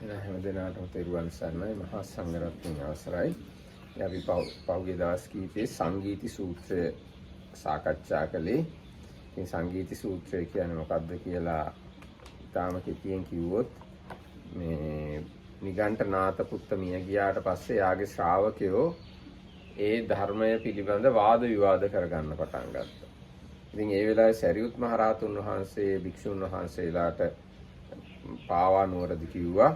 හැම දිනකටම තෙරුවන් සරණයි මහා සංඝරත්නයේ අවසරයි. අපි පෞගේ දවස් කීපේ සංගීති සූත්‍රය සාකච්ඡා කළේ. ඉතින් සංගීති සූත්‍රය කියන්නේ මොකක්ද කියලා ඊටාම කෙටියෙන් කිව්වොත් මේ නිගණ්ඨනාත පුත්ත මිය ගියාට පස්සේ යාගේ ශ්‍රාවකයෝ ඒ ධර්මය පිළිබඳ වාද විවාද කරගන්න පටන් ගත්තා. ඉතින් ඒ වෙලාවේ සරියුත් මහ රහතුන් වහන්සේ භික්ෂුන් වහන්සේලාට පාවා නුවරදි කිව්වා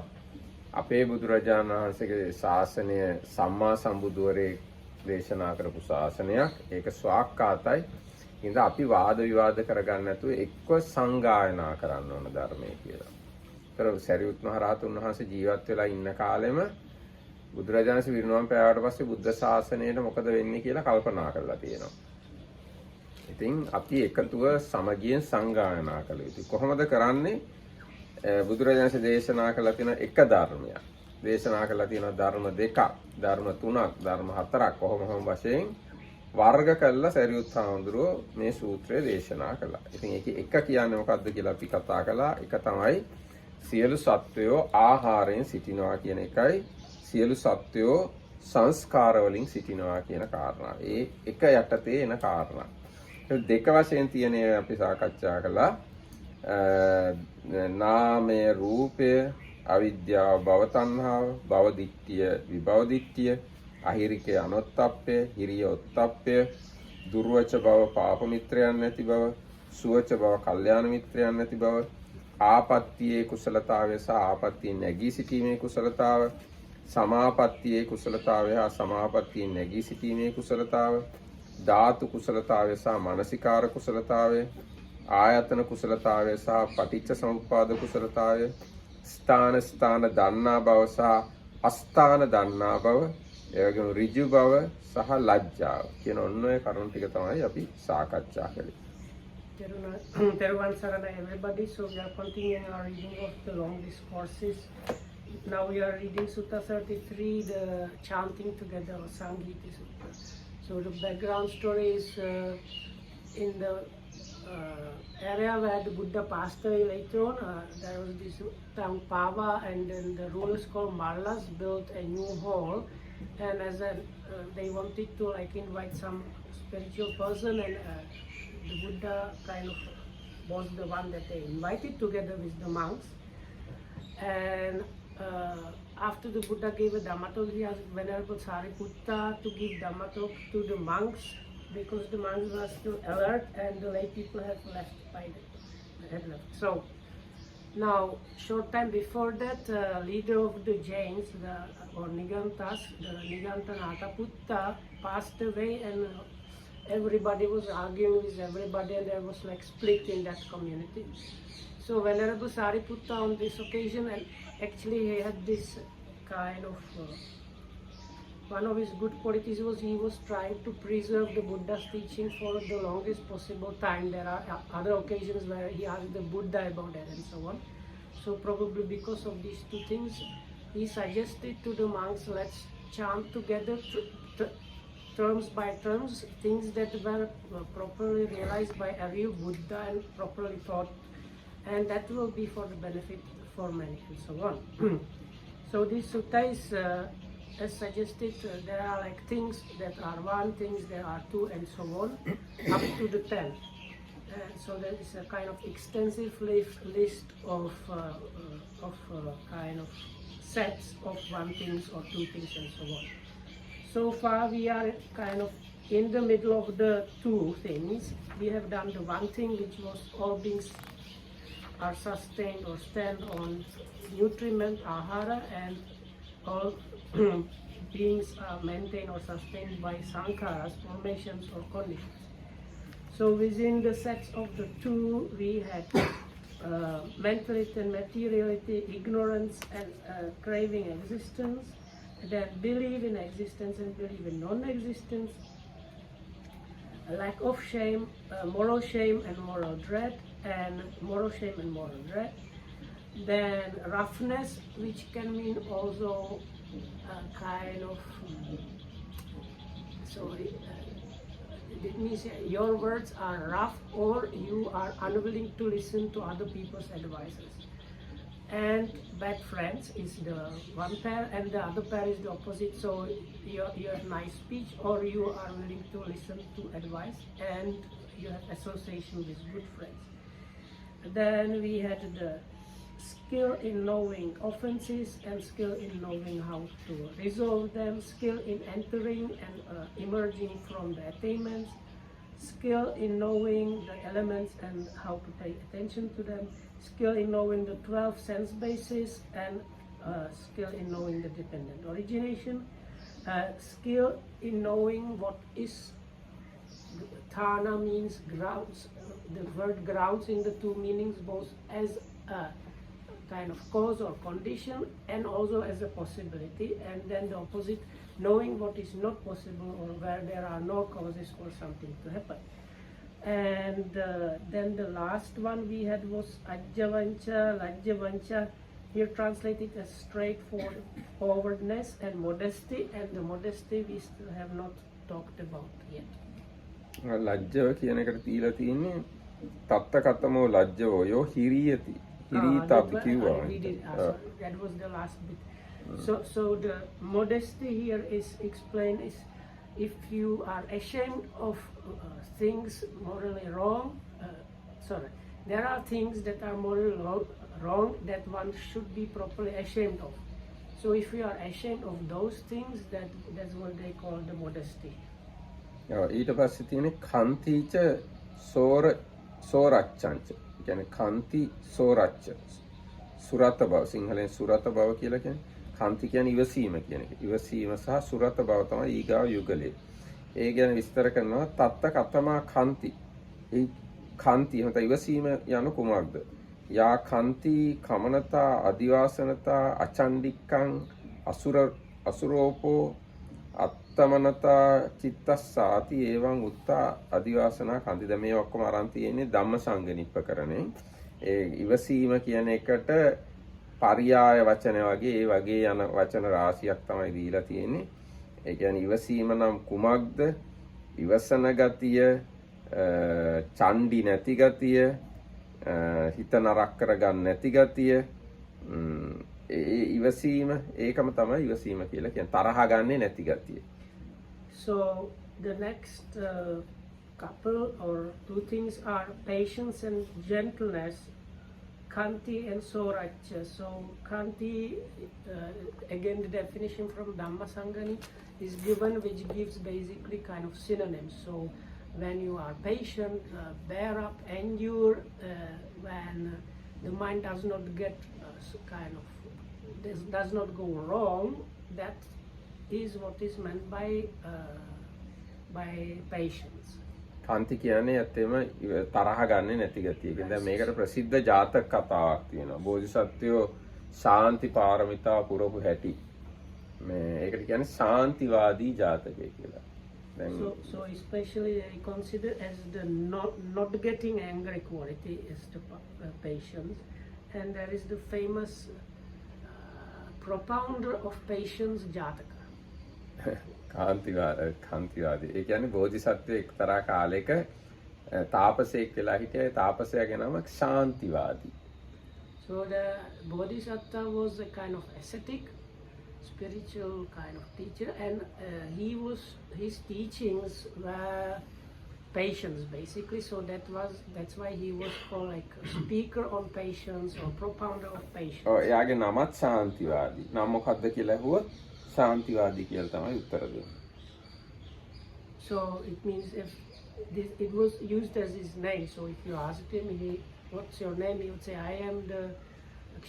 අපේ බුදුරජාණන් වහන්සේගේ ශාසනය සම්මා සම්බුදුවරේ දේශනා කරපු ශාසනයක්. ඒක ස්වාක්කාතයි. ඉතින් අපි වාද විවාද කරගන්න නැතුව එක්ව සංගායනා කරන්න ඕන ධර්මයේ කියලා. ඒතර සරියුත් මහ රහතුන් වහන්සේ ජීවත් වෙලා ඉන්න කාලෙම බුදුරජාණන් වහන්සේ විරිණුවම් පෑවට පස්සේ බුද්ධ ශාසනයට මොකද වෙන්නේ කියලා කල්පනා කරලා තියෙනවා. ඉතින් අපි එකතුව සමගියෙන් සංගායනා කළ යුතුයි. කොහොමද කරන්නේ? බුදුරජාණන් වහන්සේ දේශනා කළා තියෙන එක ධර්මයක්. දේශනා කළා තියෙන ධර්ම දෙකක්, ධර්ම තුනක්, ධර්ම හතරක් කොහොම වශයෙන් වර්ග කළා සරියුත් හාමුදුරුවෝ මේ සූත්‍රය දේශනා කළා. ඉතින් ඒකේ එක කියන්නේ මොකක්ද කියලා අපි කතා කළා. එක තමයි සියලු සත්වයෝ ආහාරයෙන් සිටිනවා කියන එකයි සියලු සත්වයෝ සංස්කාර වලින් සිටිනවා කියන කාරණා. ඒ එක යටතේ එන කාරණා. දෙක වශයෙන් තියෙන අපි සාකච්ඡා කළා. නාමය රූපය, අවිද්‍යාව භව තණ්හාව, භව දිට්ඨිය විභව දිට්ඨිය, අහිරිකය අනොත්තප්පය, හිරිය ඔත්තප්පය, දුර්වච බව පාප මිත්‍රයන් නැති බව, සුවච බව කල්යාණ මිත්‍රයන් නැති බව, ආපත්තියේ කුසලතාවය සහ ආපත්තියෙන් නැගී සිටීමේ කුසලතාව, සමාපත්තියේ කුසලතාවය හා සමාපත්තියෙන් නැගී සිටීමේ කුසලතාව, ධාතු කුසලතාවය සහ මානසිකාර කුසලතාවය, ආයතන කුසලතාවය සහ පටිච්ච සමුප්පාද කුසලතාවය, ස්ථාන දන්නා බව සහ අස්ථාන දන්නා බව, ඒ වගේම ඍජු බව සහ ලැජ්ජාව කියන ඔන්න ඔය කරුණු ටික තමයි අපි සාකච්ඡා කළේ. Teruvan Sarana everybody, so we are continuing our reading of the long discourses. Now we are reading Sutta 33, the chanting together of Sangiti Sutta. So the background story is in the area where the Buddha passed away later on. There was this town Pava, and then the rulers called Mallas built a new hall, and as they wanted to invite some spiritual person, and the Buddha kind of was the one that they invited together with the monks. And after the Buddha gave a Dhamma talk, he asked Venerable Sariputta to give Dhamma talk to the monks, because the monks were still alert and the lay people had left. So now, short time before that, leader of the Jains, or Nigantas, the Niganthanata Putta, passed away, and everybody was arguing with everybody, and there was split in that community. So Venerable Sariputta on this occasion, and actually he had this kind of one of his good qualities was he was trying to preserve the Buddha's teaching for the longest possible time. There are other occasions where he asked the Buddha about that and so on. So probably because of these two things, he suggested to the monks, let's chant together terms by terms, things that were properly realized by a real Buddha and properly taught, and that will be for the benefit for many and so on. So this sutta is as suggested, there are things that are one, things there are two, and so on, up to the 10. So there is a kind of extensive list of kind of sets of one things or two things and so on. So far we are kind of in the middle of the two things. We have done the one thing, which was all beings are sustained or stand on nutriment, ahara, and all beings are maintained or sustained by sankharas, formations or conditions. So within the sets of the two, we had mentality and materiality, ignorance and craving existence, then belief in existence and belief in non-existence, lack of shame, moral shame and moral dread, and moral shame and moral dread. Then roughness, which can mean also kind of, it means your words are rough or you are unwilling to listen to other people's advices. and bad friends is the one pair, and the other pair is the opposite. So you have nice speech, or you are willing to listen to advice, and you have association with good friends. Then we had the skill in knowing offenses and skill in knowing how to resolve them, skill in entering and emerging from the attainments, skill in knowing the elements and how to pay attention to them, skill in knowing the 12 sense bases, and skill in knowing the dependent origination, skill in knowing what is Thana means grounds. The word grounds in the two meanings, both as a kind of cause or condition and also as a possibility. And then the opposite, knowing what is not possible or where there are no causes for something to happen. And then the last one we had was Ajjavancha, Lajjavancha. Here translated as straightforwardness and modesty. And the modesty we still have not talked about yet. ලැජ්ජව කියන එකට තියලා තියෙන්නේ තත්ත කතමෝ ලැජ්ජවෝ යෝ හිරියති හිරීතබ්බ කිව්වා. That was the last bit. So the modesty here is explained is if you are ashamed of things morally wrong, there are things that are morally wrong that one should be properly ashamed of. So if you are ashamed of those things, that's what they call the modesty. ඊට පස්සේ තියෙන කන්තිච සෝරච්චංච කියන්නේ කන්ති සෝරච්ච සුරත බව සිංහලෙන් සුරත බව කියලා කියන්නේ කන්ති කියන්නේ ඉවසීම කියන එක. ඉවසීම සහ සුරත බව තමයි ඊගාව යුගලේ. ඒ ගැන විස්තර කරනවා තත්ත කතමා කන්ති. ඒ කන්ති හත ඉවසීම යනු කුමක්ද? යා කන්ති කමනතා අදිවාසනතා අචණ්ඩික්කං අසුරෝපෝ අත්තමනතා චිත්තස්සාති එවං උත්තා අදිවාසනා කන්ති. දැන් මේ ඔක්කොම අරන් තියෙන්නේ ධම්ම සංගනිප්පකරණේ. ඒ ඉවසීම කියන එකට පරියාය වචන වගේ ඒ වගේ යන වචන රාශියක් තමයි දීලා තියෙන්නේ. ඒ කියන්නේ ඉවසීම නම් කුමක්ද? ඉවසන ගතිය, චණ්ඩි නැති ගතිය, හිත නරක කරගන්න නැති ගතිය, ඉවසීම ඒකම තමයි ඉවසීම කියලා කියන්නේ තරහ ගන්නේ නැති ගතිය. So the next couple or two things are patience and gentleness, Kanti and Soracha. So Kanti, again the definition from Dhammasangani is given, which gives basically kind of synonyms. So when you are patient, bear up, endure, when the mind does not get does not go wrong, that is what is meant by patience. කාන්ති කියන්නේ ඇත්තම තරහ ගන්නේ නැති ගතිය. කියන්නේ මේකට ප්‍රසිද්ධ ජාතක කතාවක් තියෙනවා. බෝධිසත්වයෝ ශාන්ති පාරමිතා පුරපු හැටි. මේ ඒකට කියන්නේ ශාන්තිවාදී ජාතකය කියලා. So especially they consider as the not getting angry quality is the patience, and there is the famous propounder of patience Jataka. කාන්තිවාදී. ඒ කියන්නේ බෝධිසත්වයේ එක්තරා කාලයක තාපසයෙක් වෙලා හිටියේ. තාපසයාගේ නම ශාන්තිවාදී. So the Bodhisattva was a kind of ascetic, spiritual kind of teacher, and his teachings were patience basically. So that's why he was called like a speaker on patience or propounder of patience. එයාගේ නමත් ශාන්තිවාදී. නම මොකක්ද කියලා ඇහුවොත් ශාන්තිවාදී කියලා තමයි උත්තර දෙන්නේ. So it means if it was used as his name. So if you asked him, what's your name? He would say, I am the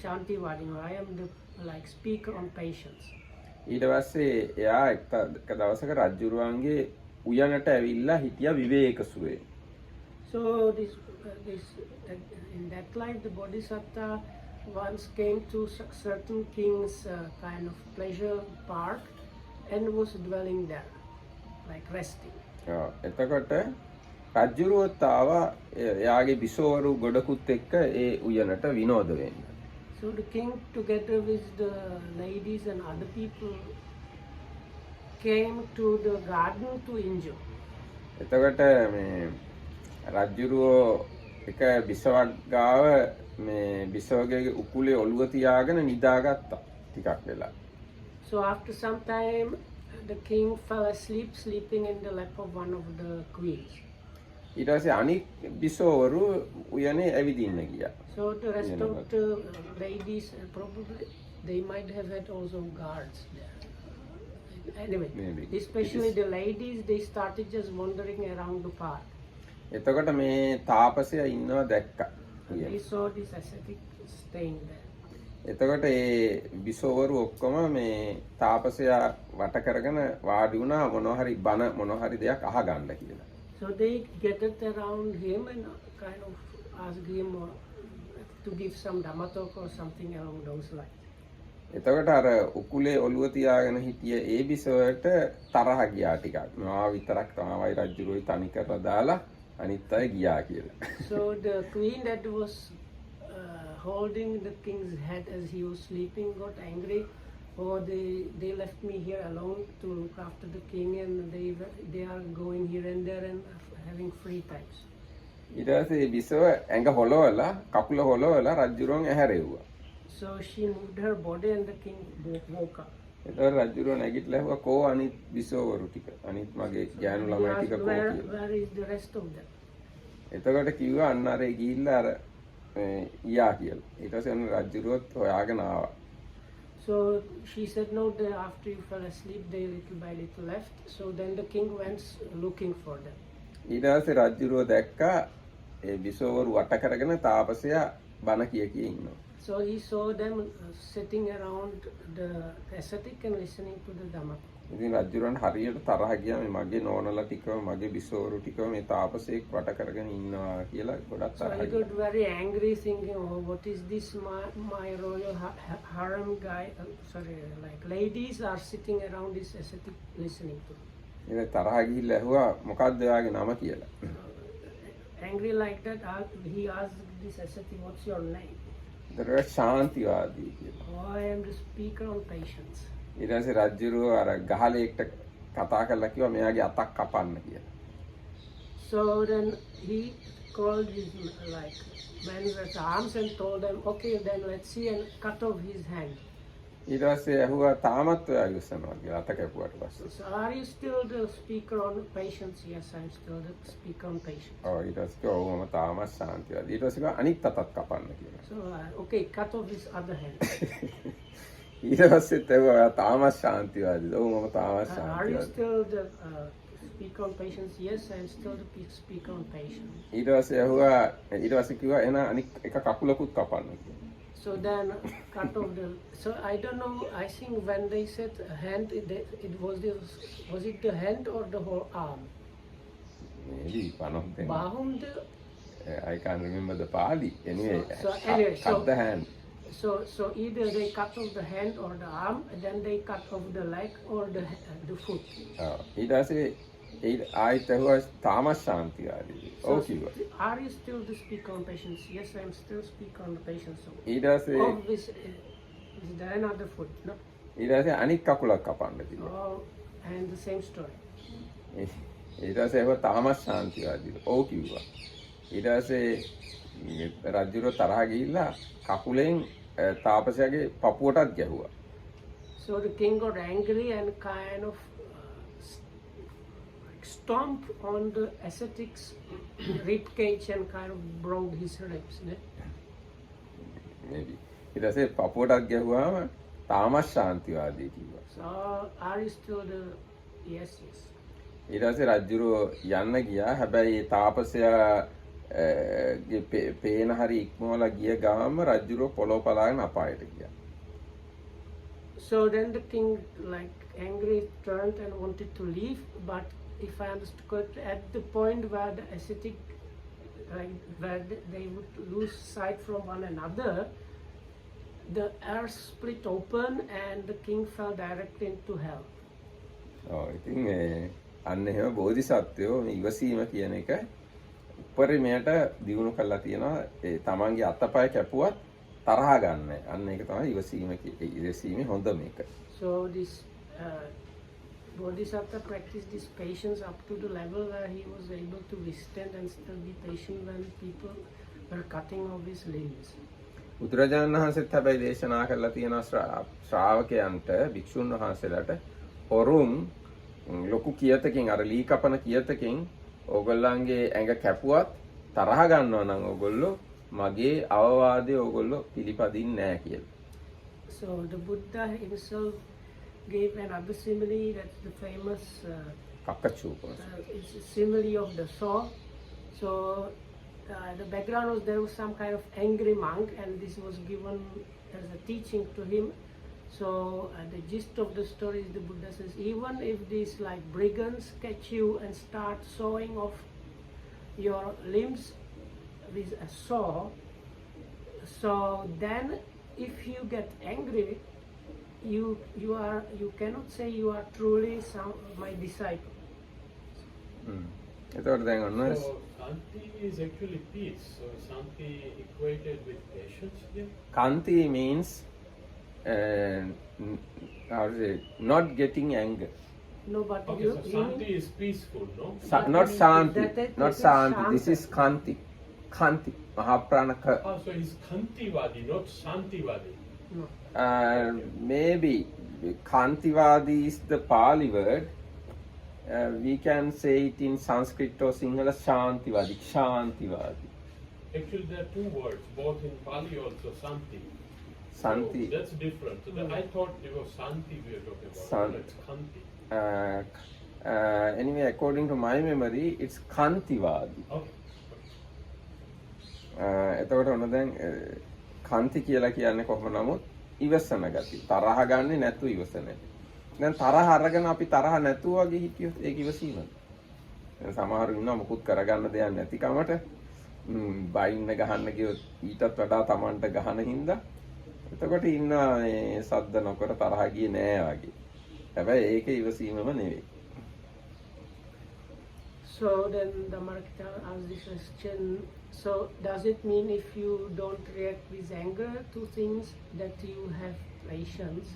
Shantivadi, or I am the speaker on patience. ඊට පස්සේ එයා එක දවසක රජුරුවන්ගේ උයනට ඇවිල්ලා හිටියා විවේක සුවේ. So this in that life the Bodhisattva once came to certain king's kind of pleasure park and was dwelling there, like resting. එතකොට රජුරුවත් ආවා එයාගේ බිසෝවරු ගොඩකුත් එක්ක ඒ උයනට විනෝද වෙන්න. So the king together with the ladies and other people came to the garden to enjoy. එතකොට මේ රජුරුව එක බිසවක් ගාව මේ බිසවගේ උකුලේ ඔළුව තියාගෙන නිදාගත්තා ටිකක් වෙලා. So after some time, the king fell asleep, sleeping in the lap of one of the queens. ඊට පස්සේ අනික් බිසවරු උයනේ ඇවිදින්න ගියා. So the rest of the ladies, probably they might have had also guards there. Anyway, Maybe. especially the ladies, they started just wandering around the park. එතකොට මේ තාපසයා ඉන්නවා දැක්කා. They saw this ascetic staying there. එතකොට ඒ බිසවරු ඔක්කොම මේ තාපසයා වට කරගෙන වාඩි වුණා මොනවා හරි බන මොනවා හරි දෙයක් අහගන්න කියලා. So they gathered around him and kind of asked him to give some dhamma talk or something along those lines. එතකොට අර උකුලේ ඔළුව තියාගෙන හිටිය ඒ බිසවට තරහ ගියා ටිකක්. මා විතරක් තමයි රජුරුයි තනි කරලා දාලා අනිත් අය ගියා කියලා. So the queen that was holding the king's head as he was sleeping got angry. Oh, they left me here alone to look after the king, and they are going here and there and having free times. ඊට පස්සේ බිසව ඇඟ හොලවලා කකුල හොලවලා රජුරුවන් ඇහැරෙව්වා. So she moved her body and the king woke up. එතකොට රජුරුව නැගිටලා ඇහුවා කෝ අනිත් බිසවරු ටික අනිත් මගේ ගෑනු He ළමයි asked, ටික කෝ where කියලා. is the rest of them? එතකොට කිව්වා අන්න අර ගිහිල්ලා අර යා කියලා. ඊට පස්සේ අන්න රජුරුවත් හොයාගෙන ආවා. So she said, no, after you fell asleep, they little by little left. So then the king went looking for them. ඊට පස්සේ රජුරුව දැක්කා ඒ බිසවරු වට කරගෙන තාපසයා බණ කිය කිය ඉන්නවා. So he saw them sitting around the ascetic and listening to the Dhamma. ඉතින් රජුරන් හරියට තරහ ගියා මේ මගේ නෝනලා ටිකව මගේ බිසවරු ටිකව මේ තාපසයෙක් වට කරගෙන ඉන්නවා කියලා ගොඩක් So තරහ he ගියා. got very angry, thinking, oh, what is this? My royal harem guy, like ladies are sitting around this ascetic listening to. ඉතින් තරහ ගිහිල්ලා ඇහුවා මොකක්ද ඔයාගේ නම කියලා. Angry like that, he asked this ascetic, what's your name? ඒතර ශාන්තිවාදී කියලා. Oh, I am the speaker on patience. ඊට පස්සේ රජුරුව අර ගහලෙක්ට කතා කරලා කිව්වා මෙයාගේ අතක් කපන්න කියලා. So then he called his like men at arms and told them, okay, then let's see, and cut off his hand. ඊට පස්සේ ඇහුවා තාමත් ඔයා ඉස්සනවා කියලා අත කැපුවට පස්සේ. So are you still the speaker on patience? Yes, I'm still the speaker on patience. ඔව් ඊට පස්සේ කිව්වා ඔව් මම තාමත් ශාන්තිවාදී. ඊට පස්සේ කිව්වා අනිත් අතත් කපන්න කියලා. So okay, cut off his other hand. ඊට පස්සෙත් ඇහුවා ඔයා තාමත් ශාන්තිවාදීද? ඔව් මම තාමත් Are you ශාන්තිවාදී. still the speaker on patience? Yes, I'm still the speaker on patience. ඊට පස්සේ ඇහුවා ඊට පස්සේ කිව්වා එන අනිත් එක කකුලකුත් කපන්න කියලා. So then cut off the. So I don't know. I think when they said hand, it was it the hand or the whole arm? Maybe one of them. Bahum the. I can't remember the Pali. Anyway, So anyway, cut the hand. So either they cut off the hand or the arm, and then they cut off the leg or the foot. ඊට පස්සේ ආයෙත් ඇහුවා තාමත් ශාන්තිවාදීද? ඔව් කිව්වා. Are you still the speaker on patience? Yes, I'm still speaker on the patience. So ඊට පස්සේ is there another foot? No. ඊට පස්සේ අනිත් කකුලක් කපන්න කිව්වා. Oh, and the same story. ඊට පස්සේ ඇහුවා තාමත් ශාන්තිවාදීද? ඔව් කිව්වා. ඊට පස්සේ රජුරෝ තරහ ගිහිල්ලා කකුලෙන් තාපසයාගේ පපුවටත් ගැහුවා. So the king got angry and kind of stomped on the ascetic's rib cage and kind of broke his ribs. Maybe. ඊට පස්සේ පපුවටත් ගැහුවාම තාමත් ශාන්තිවාදී කිව්වා. So are you still the yes? ඊට පස්සේ රජුරෝ යන්න ගියා. හැබැයි තාපසයා පේන හරි ඉක්මවලා ගිය ගාම රජුරෝ පොළොව පලාගෙන අපායට ගියා. So then the king, like angry, turned and wanted to leave, but if I understood correctly, at the point where the ascetic, like where they would lose sight from one another, the air split open and the king fell directly into hell. ඔව් ඉතින් අන්න එහෙම බෝධිසත්වයෝ මේ ඉවසීම කියන එක උපරිමයට දියුණු කරලා තියෙනවා. ඒ තමන්ගේ අතපය කැපුවත් තරහ ගන්න. අන්න ඒක තමයි ඉවසීමේ හොඳම එක. So this Bodhisattva practiced this patience up to the level where he was able to withstand and still be patient when people were cutting off his limbs. බුදුරජාණන් වහන්සේත් හැබැයි දේශනා කරලා තියෙන ශ්‍රාවකයන්ට භික්ෂුන් වහන්සේලාට හොරුන් ලොකු කියතකින් අර ලී කපන කියතකින් ඕගොල්ලන්ගේ ඇඟ කැපුවත් තරහ ගන්නවා නම් ඕගොල්ලෝ මගේ අවවාදය ඕගොල්ලෝ පිළිපදින්නේ නැහැ කියලා. So the Buddha himself gave another simile, that's the famous කක්කචූප. it's a simile of the saw. So the background was there was some kind of angry monk, and this was given as a teaching to him. So the gist of the story is the Buddha says, even if these like brigands catch you and start sawing off your limbs with a saw, so then if you get angry, you cannot say you are truly my disciple. එතකොට දැන් ඔන්න So Shanti is actually peace. So Shanti equated with patience here. Kanti means how to say, not getting anger. No, but Okay, you, so Shanti is peaceful, no? Not Shanti, that not is Shanti. Shanta. This is Kanti. Kanti. Mahaprana. Oh, so he's Kantivadi, not Shantivadi. no. Maybe Kantivadi is the Pali word. We can say it in Sanskrit or Sinhala Shantivadi. Shantivadi. Actually, there are two words, both in Pali also, Shanti. Santi. So that's different. So I thought it was Shanti we were talking about. Shanti. That's Kanti. Anyway, according to my memory, it's Kantivadi. Okay. එතකොට ඔන්න දැන් කන්ති කියලා කියන්නේ කොහොම නමුත් ඉවසන ගතිය. තරහ ගන්නේ නැතුව ඉවසන එක. දැන් තරහ අරගෙන අපි තරහ නැතුව වගේ හිටියොත් ඒක ඉවසීමද? දැන් සමහරු ඉන්නවා මුකුත් කරගන්න දෙයක් නැති කමට බයින්න ගහන්න ගියොත් ඊටත් වඩා Tamanට ගහන හින්දා එතකොට ඉන්නවා මේ සද්ද නොකර තරහ ගියේ නෑ වගේ. හැබැයි ඒක ඉවසීමම නෙවෙයි. So then the Markita asked this question, so does it mean if you don't react with anger to things that you have patience?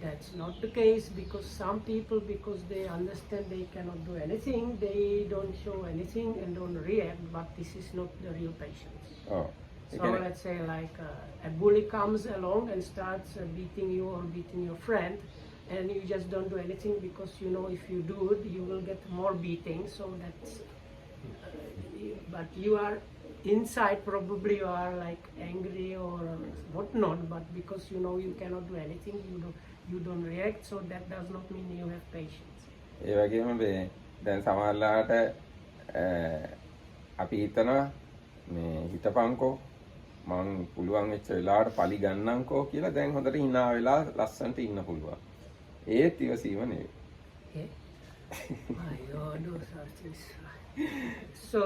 That's not the case, because some people, because they understand they cannot do anything, they don't show anything and don't react, but this is not the real patience. ඔව්. So let's say like a bully comes along and starts beating you or beating your friend, and you just don't do anything because you know if you do it, you will get more beating. So that's, but you are inside probably you are like angry or whatnot, but because you know you cannot do anything, you don't react. So that does not mean you have patience. ඒ වගේම දැන් සමහරලාට අපි හිතනවා මේ හිතපන්කෝ මං පුළුවන් වෙච්ච වෙලාවට පලි ගන්නම්කෝ කියලා දැන් හොඳට hina වෙලා ලස්සනට ඉන්න පුළුවන්. ඒත් ඉවසීම නෙවෙයි. My God, those are things. So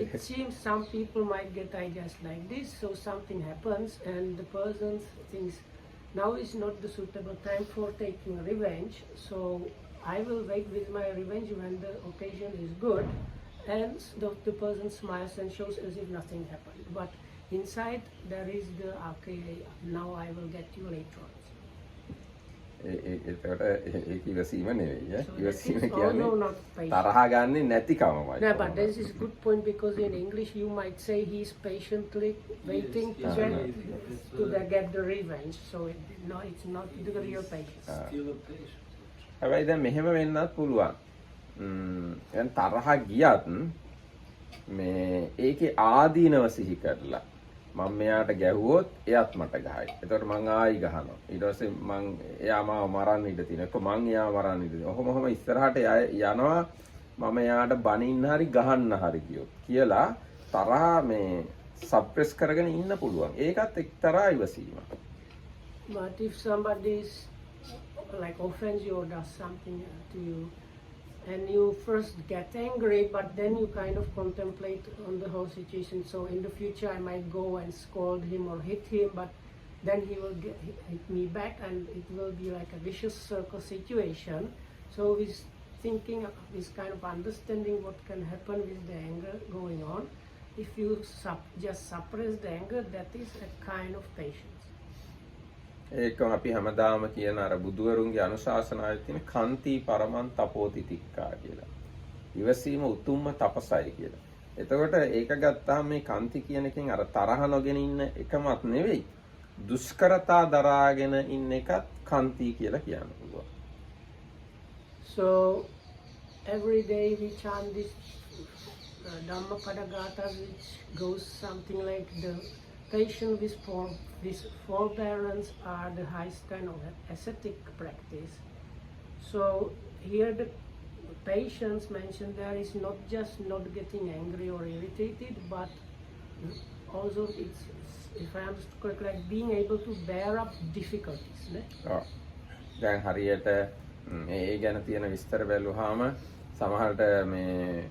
it seems some people might get ideas like this. So something happens and the person thinks now is not the suitable time for taking revenge. So I will wait with my revenge when the occasion is good. And the person smiles and shows as if nothing happened. But inside there is the, okay, now I will get you later on. ඒකට ඒක ඉවසීම නෙවෙයි. So ඉවසීම that is කියන්නේ also not patience. තරහ ගන්නේ නැතිකමයි. No, but this is a good point, because in English you might say he's patiently waiting to get the revenge. So no, it's not the real patience. Still a patient. හැබැයි දැන් මෙහෙම වෙන්නත් පුළුවන්. දැන් තරහ ගියත් මේ ඒකේ ආදීනව සිහි කරලා මම මෙයාට ගැහුවොත් එයාත් මට ගහයි. එතකොට මං ආයි ගහනවා. ඊට පස්සේ මං එයා මාව මරන්න ඉඩ තියෙනවා. එක්ක මං එයාව මරන්න ඉඩ තියෙනවා. ඔහොම ඉස්සරහට යනවා මම එයාට බනින්න හරි ගහන්න හරි කියොත් කියලා තරහ මේ සප්‍රෙස් කරගෙන ඉන්න පුළුවන්. ඒකත් එක්තරා ඉවසීමක්. But if somebody is like offends you or does something to you, and you first get angry, but then you kind of contemplate on the whole situation. So in the future I might go and scold him or hit him, but then he will hit me back, and it will be like a vicious circle situation. So he's thinking, he's kind of understanding what can happen with the anger going on. If you just suppress the anger, that is a kind of patience. ඒකම අපි හැමදාම කියන අර බුදුවරුන්ගේ අනුශාසනාවේ තියෙන කන්ති පරමන් තපෝති තික්කා කියලා. ඉවසීම උතුම්ම තපසයි කියලා. එතකොට ඒක ගත්තාම මේ කන්ති කියන එකෙන් අර තරහ නොගෙන ඉන්න එකමත් නෙවෙයි. දුෂ්කරතා දරාගෙන ඉන්න එකත් කන්ති කියලා කියන්න පුළුවන්. So every day we chant this Dhammapada Gata, which goes something like the patience with forbearance are the highest kind of ascetic practice. So here the patience mentioned there is not just not getting angry or irritated, but also it's, if I understand correctly, like being able to bear up difficulties. දැන් හරියට ඒ ගැන තියෙන විස්තර බැලුවාම සමහරට මේ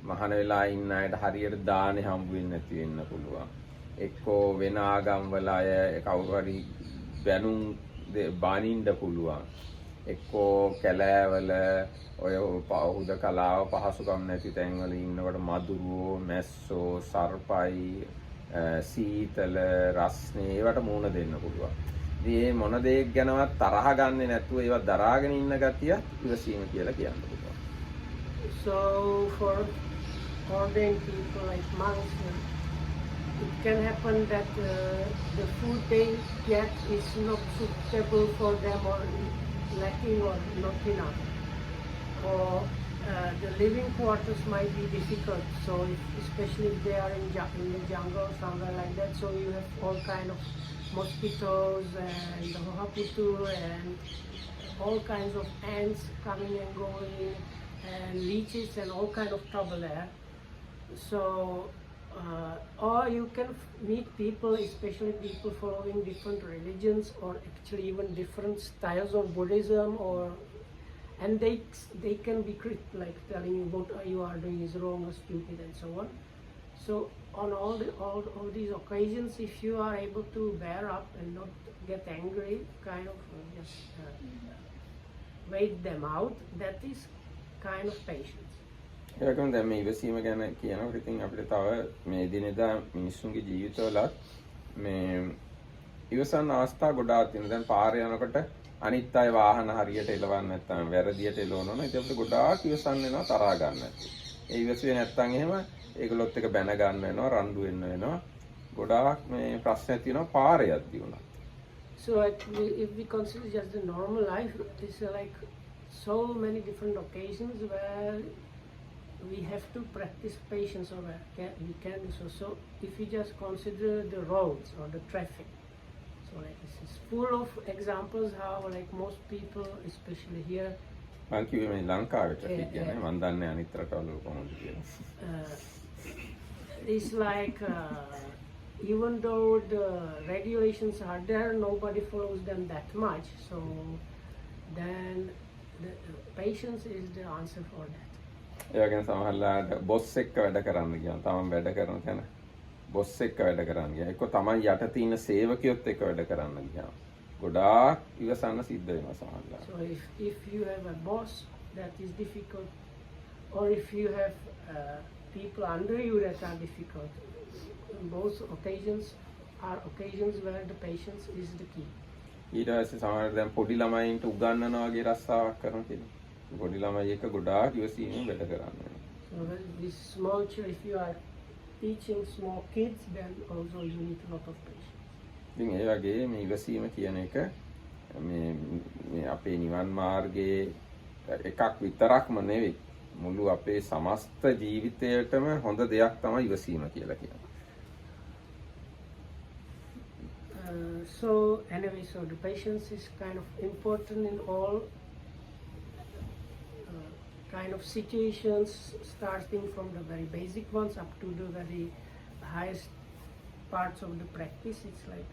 මහාන වෙලා ඉන්න අයට හරියට දානේ හම්බ වෙන්නේ නැති වෙන්න පුළුවන්. එක්කෝ වෙන ආගම්වල අය කවුරු හරි බැනුම් බානින්න පුළුවන්. එක්කෝ කැලෑවල ඔය පහුද කලාව පහසුකම් නැති තැන්වල ඉන්නකොට මදුරුවෝ, මැස්සෝ, සර්පයි, සීතල, රස්නේ ඒවට මුහුණ දෙන්න පුළුවන්. ඉතින් මේ මොන දෙයක් ගැනවත් තරහ ගන්නෙ නැතුව ඒවා දරාගෙන ඉන්න ගතිය ඉවසීම කියලා කියන්න පුළුවන්. So for ordained people like monks, it can happen that the food they get is not suitable for them or lacking or not enough. Or the living quarters might be difficult. So especially if they are in the jungle or somewhere like that, so you have all kind of mosquitoes and hohaputu and all kinds of ants coming and going and leeches and all kind of trouble there. So or you can meet people, especially people following different religions or actually even different styles of Buddhism, or and they can be like telling you what you are doing is wrong or stupid and so on. So on all these occasions, if you are able to bear up and not get angry, kind of just wait them out, that is kind of patience. ඒකම දැන් මේ ඉවසීම ගැන කියනකොට ඉතින් අපිට තව මේ දිනෙදා මිනිස්සුන්ගේ ජීවිතවලත් මේ ඉවසන්න අවස්ථා ගොඩාක් තියෙනවා. දැන් පාරේ යනකොට අනිත් අය වාහන හරියට එලවන්නේ නැත්නම් වැරදියට එලවනවා. ඉතින් අපිට ගොඩාක් ඉවසන්න වෙනවා තරහා ගන්න නැති. ඒ ඉවසුවේ නැත්නම් එහෙම ඒගොල්ලොත් එක බැන ගන්න වෙනවා, රණ්ඩු වෙන්න වෙනවා. ගොඩාක් මේ ප්‍රශ්න තියෙනවා පාරේ යද්දී උනා. So actually, if we consider just the normal life, it's like so many different occasions where we have to practice patience, or we can do so. So if we just consider the roads or the traffic, so like this is full of examples how like most people, especially here, මම කිව්වේ මේ ලංකාවේ traffic ගැන මම දන්නේ අනිත් රටවල කොහොමද කියලා. It's like even though the regulations are there, nobody follows them that much. So then the patience is the answer for that. ඒ වගේම සමහරවිට බොස් එක්ක වැඩ කරන්න ගියාම තමන් වැඩ කරන තැන බොස් එක්ක වැඩ කරන්න ගියා. එක්ක තමයි යට තියෙන සේවකයොත් එක්ක වැඩ කරන්න ගියාම ගොඩාක් ඉවසන්න සිද්ධ වෙනවා සමහරවිට. So if you have a boss that is difficult, or if you have people under you that are difficult, both occasions are occasions where the patience is the key. ඊට පස්සේ සමහරවිට දැන් පොඩි ළමයින්ට උගන්වනවා වගේ රස්සාවක් කරන කෙනෙක්. පොඩි ළමයි එක්ක ගොඩාක් ඉවසීමෙන් වැඩ කරන්න වෙනවා. So when this small child, if you are teaching small kids, then also you need a lot of patience. ඉතින් ඒ වගේ මේ ඉවසීම කියන එක මේ අපේ නිවන් මාර්ගයේ එකක් විතරක්ම නෙවෙයි. මුළු අපේ සමස්ත ජීවිතයටම හොඳ දෙයක් තමයි ඉවසීම කියලා කියන්නේ. So anyway, so the patience is kind of important in all kind of situations, starting from the very basic ones up to the very highest parts of the practice. It's like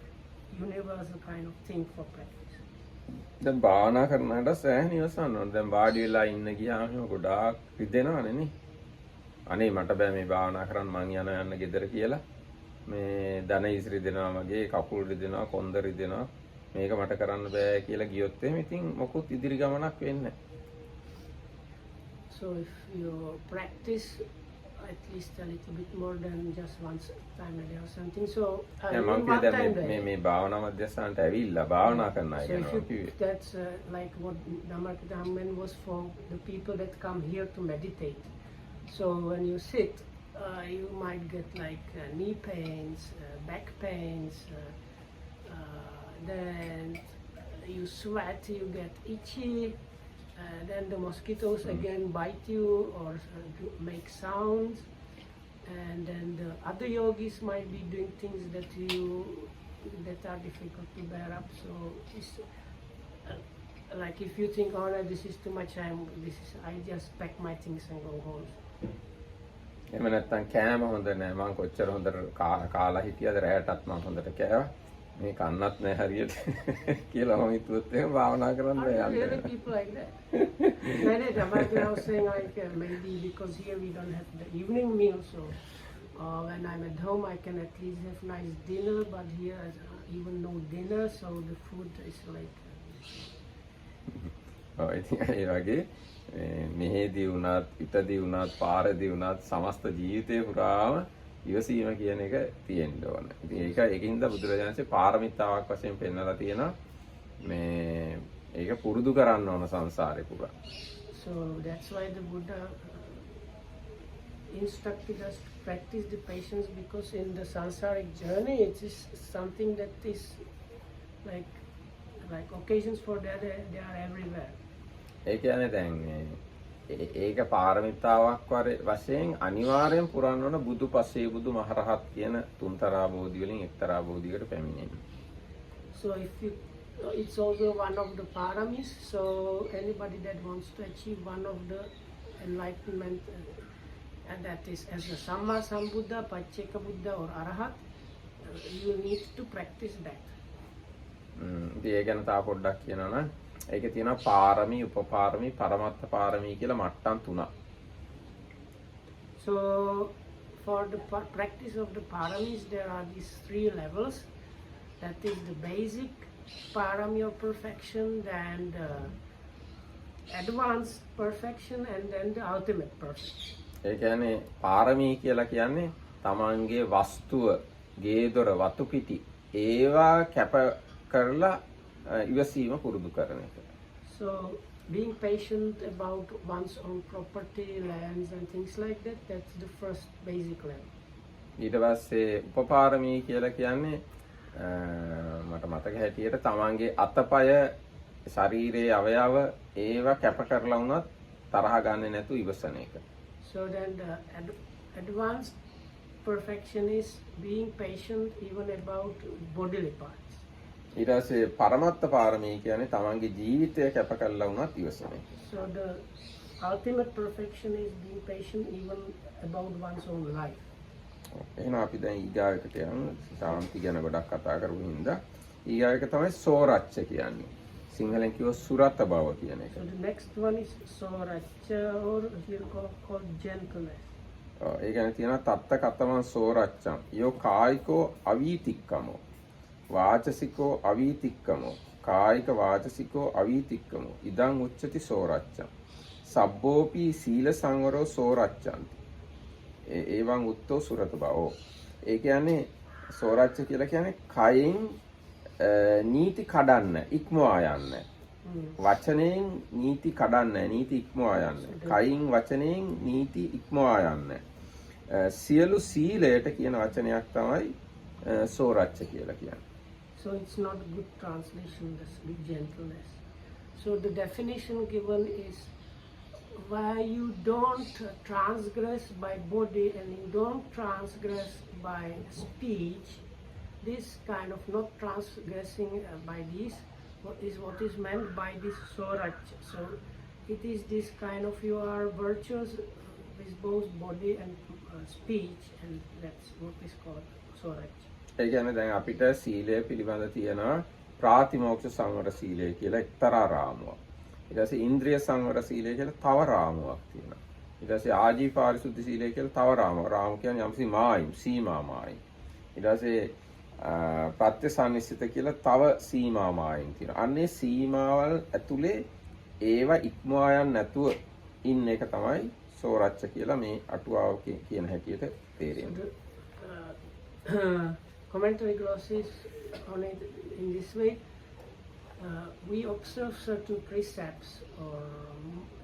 universal kind of thing for practice. දැන් භාවනා කරනකොට සෑහෙන ඉවසන්න ඕන. දැන් වාඩි වෙලා ඉන්න ගියාම ගොඩාක් රිදෙනවනේ නේ. අනේ මට බෑ මේ භාවනා කරන්න මං යන්න ගෙදර කියලා. මේ දන ඉස්රි දෙනවා වගේ කකුල් රිදෙනවා, කොන්ද රිදෙනවා. මේක මට කරන්න බෑ කියලා ගියොත් එහෙම ඉතින් මොකුත් ඉදිරි ගමනක් වෙන්නේ නැහැ. So if your practice at least a little bit more than just once time a day or something. So මම one කිව්වේ time දැන් daily. මේ භාවනා මධ්‍යස්ථානට ඇවිල්ලා භාවනා කරන අය So if ගැන you, මම කිව්වේ. that's like what Dhamman was for the people that come here to meditate. So when you sit, you might get like knee pains, back pains, then you sweat, you get itchy, then the mosquitoes again bite you or make sounds, and then the other yogis might be doing things that are difficult to bear up. So it's like if you think, oh no, this is too much, I just pack my things and go home. එහෙම නැත්නම් කෑම හොඳ නැහැ. මම කොච්චර හොඳට කාලා හිටියද රැයටත් මම හොඳට කෑවා. මේ කන්නත් නැහැ හරියට කියලා මම හිතුවත් එහෙම භාවනා කරන්න Are there යන්න. really people like that? I was saying like maybe because here we don't have the evening meal, so when I'm at home I can at least have nice dinner, but here even no dinner, so the food is like. ඔව් ඉතින් ඒ වගේ මෙහෙදී වුණත් පිටදී වුණත් පාරදී වුණත් සමස්ත ජීවිතේ පුරාම ඉවසීම කියන එක තියෙන්න ඕන. ඉතින් ඒකින්ද බුදුරජාණන්සේ පාරමිතාවක් වශයෙන් පෙන්නලා තියෙනවා මේ ඒක පුරුදු කරන්න ඕන සංසාරේ පුරා. So that's why the Buddha instructed us to practice the patience, because in the sansaric journey it is something that is like occasions for that they are everywhere. ඒ කියන්නේ දැන් ඒක පාරමිතාවක් වශයෙන් අනිවාර්යෙන් පුරන්න ඕන බුදු පසේ බුදු මහරහත් කියන තුන්තරා බෝධි වලින් එක්තරා බෝධියකට පැමිණෙන්න. So it's also one of the paramis, so anybody that wants to achieve one of the enlightenment, and that is as a Samma Sambuddha, Pacceka Buddha or Arahat, you need to practice that. ඒ ගැන තා පොඩ්ඩක් කියනවා නම් ඒකේ තියෙනවා පාරමී, උපපාරමී, පරමත්ත පාරමී කියලා මට්ටම් තුනක්. So for the practice of the paramis there are these 3 levels. That is the basic parami of perfection, then the advanced perfection, and then the ultimate perfection. ඒ කියන්නේ පාරමී කියලා කියන්නේ තමන්ගේ වස්තුව, ගේ දොර, වතු පිටි ඒවා කැප කරලා ඉවසීම පුරුදු කරන එක. So being patient about one's own property, lands and things like that, that's the first basic level. ඊට පස්සේ උපපාරමී කියලා කියන්නේ මට මතක හැටියට තමන්ගේ අතපය, ශරීරයේ අවයව ඒවා කැප කරලා වුණත් තරහ ගන්නෙ නැතුව ඉවසන එක. So then the advanced perfection is being patient even about bodily parts. ඊට පස්සේ පරමත්ත පාරමී කියන්නේ තමන්ගේ ජීවිතය කැප කරලා වුණත් ඉවසන එක. So the ultimate perfection is being patient even about one's own life. එහෙනම් අපි දැන් ඊගායකට යමු. ශාන්ති ගැන ගොඩක් කතා කරපු හින්දා ඊගායක තමයි සෝරච්ච කියන්නේ. සිංහලෙන් කියව සුරත බව කියන එක. So the next one is soracha, or here called gentleness. ඒ කියන්නේ තියෙනවා තත්ත කතමං සෝරච්චං. යෝ කායිකෝ අවීතික්කමෝ. වාචසිකෝ අවීතික්කමෝ. කායික වාචසිකෝ අවීතික්කමෝ. ඉදං උච්චති සෝරච්චං. සබ්බෝපි සීල සංවරෝ සෝරච්චන්ති. ඒවන් උත්තෝ සුරත බවෝ. ඒ කියන්නේ සෝරච්ච කියලා කියන්නේ කයෙන් නීති කඩන්න, ඉක්මවා යන්න. වචනයෙන් නීති කඩන්න, නීති ඉක්මවා යන්න. කයින් වචනයෙන් නීති ඉක්මවා යන්න. සියලු සීලයට කියන වචනයක් තමයි සෝරච්ච කියලා කියන්නේ. So it's not a good translation, this big gentleness. So the definition given is where you don't transgress by body and you don't transgress by speech. This kind of not transgressing by this is what is meant by this soracha. So it is this kind of you are virtuous with both body and speech, and that's what is called soracha. ඒ කියන්නේ දැන් අපිට සීලය පිළිබඳ තියෙනවා ප්‍රාතිමෝක්ෂ සංවර සීලය කියලා එක්තරා රාමුවක්. ඊට පස්සේ ඉන්ද්‍රිය සංවර සීලය කියලා තව රාමුවක් තියෙනවා. ඊට පස්සේ ආජීව පාරිශුද්ධ සීලය කියලා තව රාමුවක්. රාමු කියන්නේ යම්සි මායිම්, සීමා මායිම්. ඊට පස්සේ ප්‍රත්‍යසන්නිසිත කියලා තව සීමා මායිම් තියෙනවා. අන්නේ සීමාවල් ඇතුලේ ඒවා ඉක්මවා යන්න නැතුව ඉන්න එක තමයි සෝරච්ච කියලා මේ අටුවාව කියන හැටියට තේරෙනවා. Commentary glosses on it in this way. We observe certain precepts, or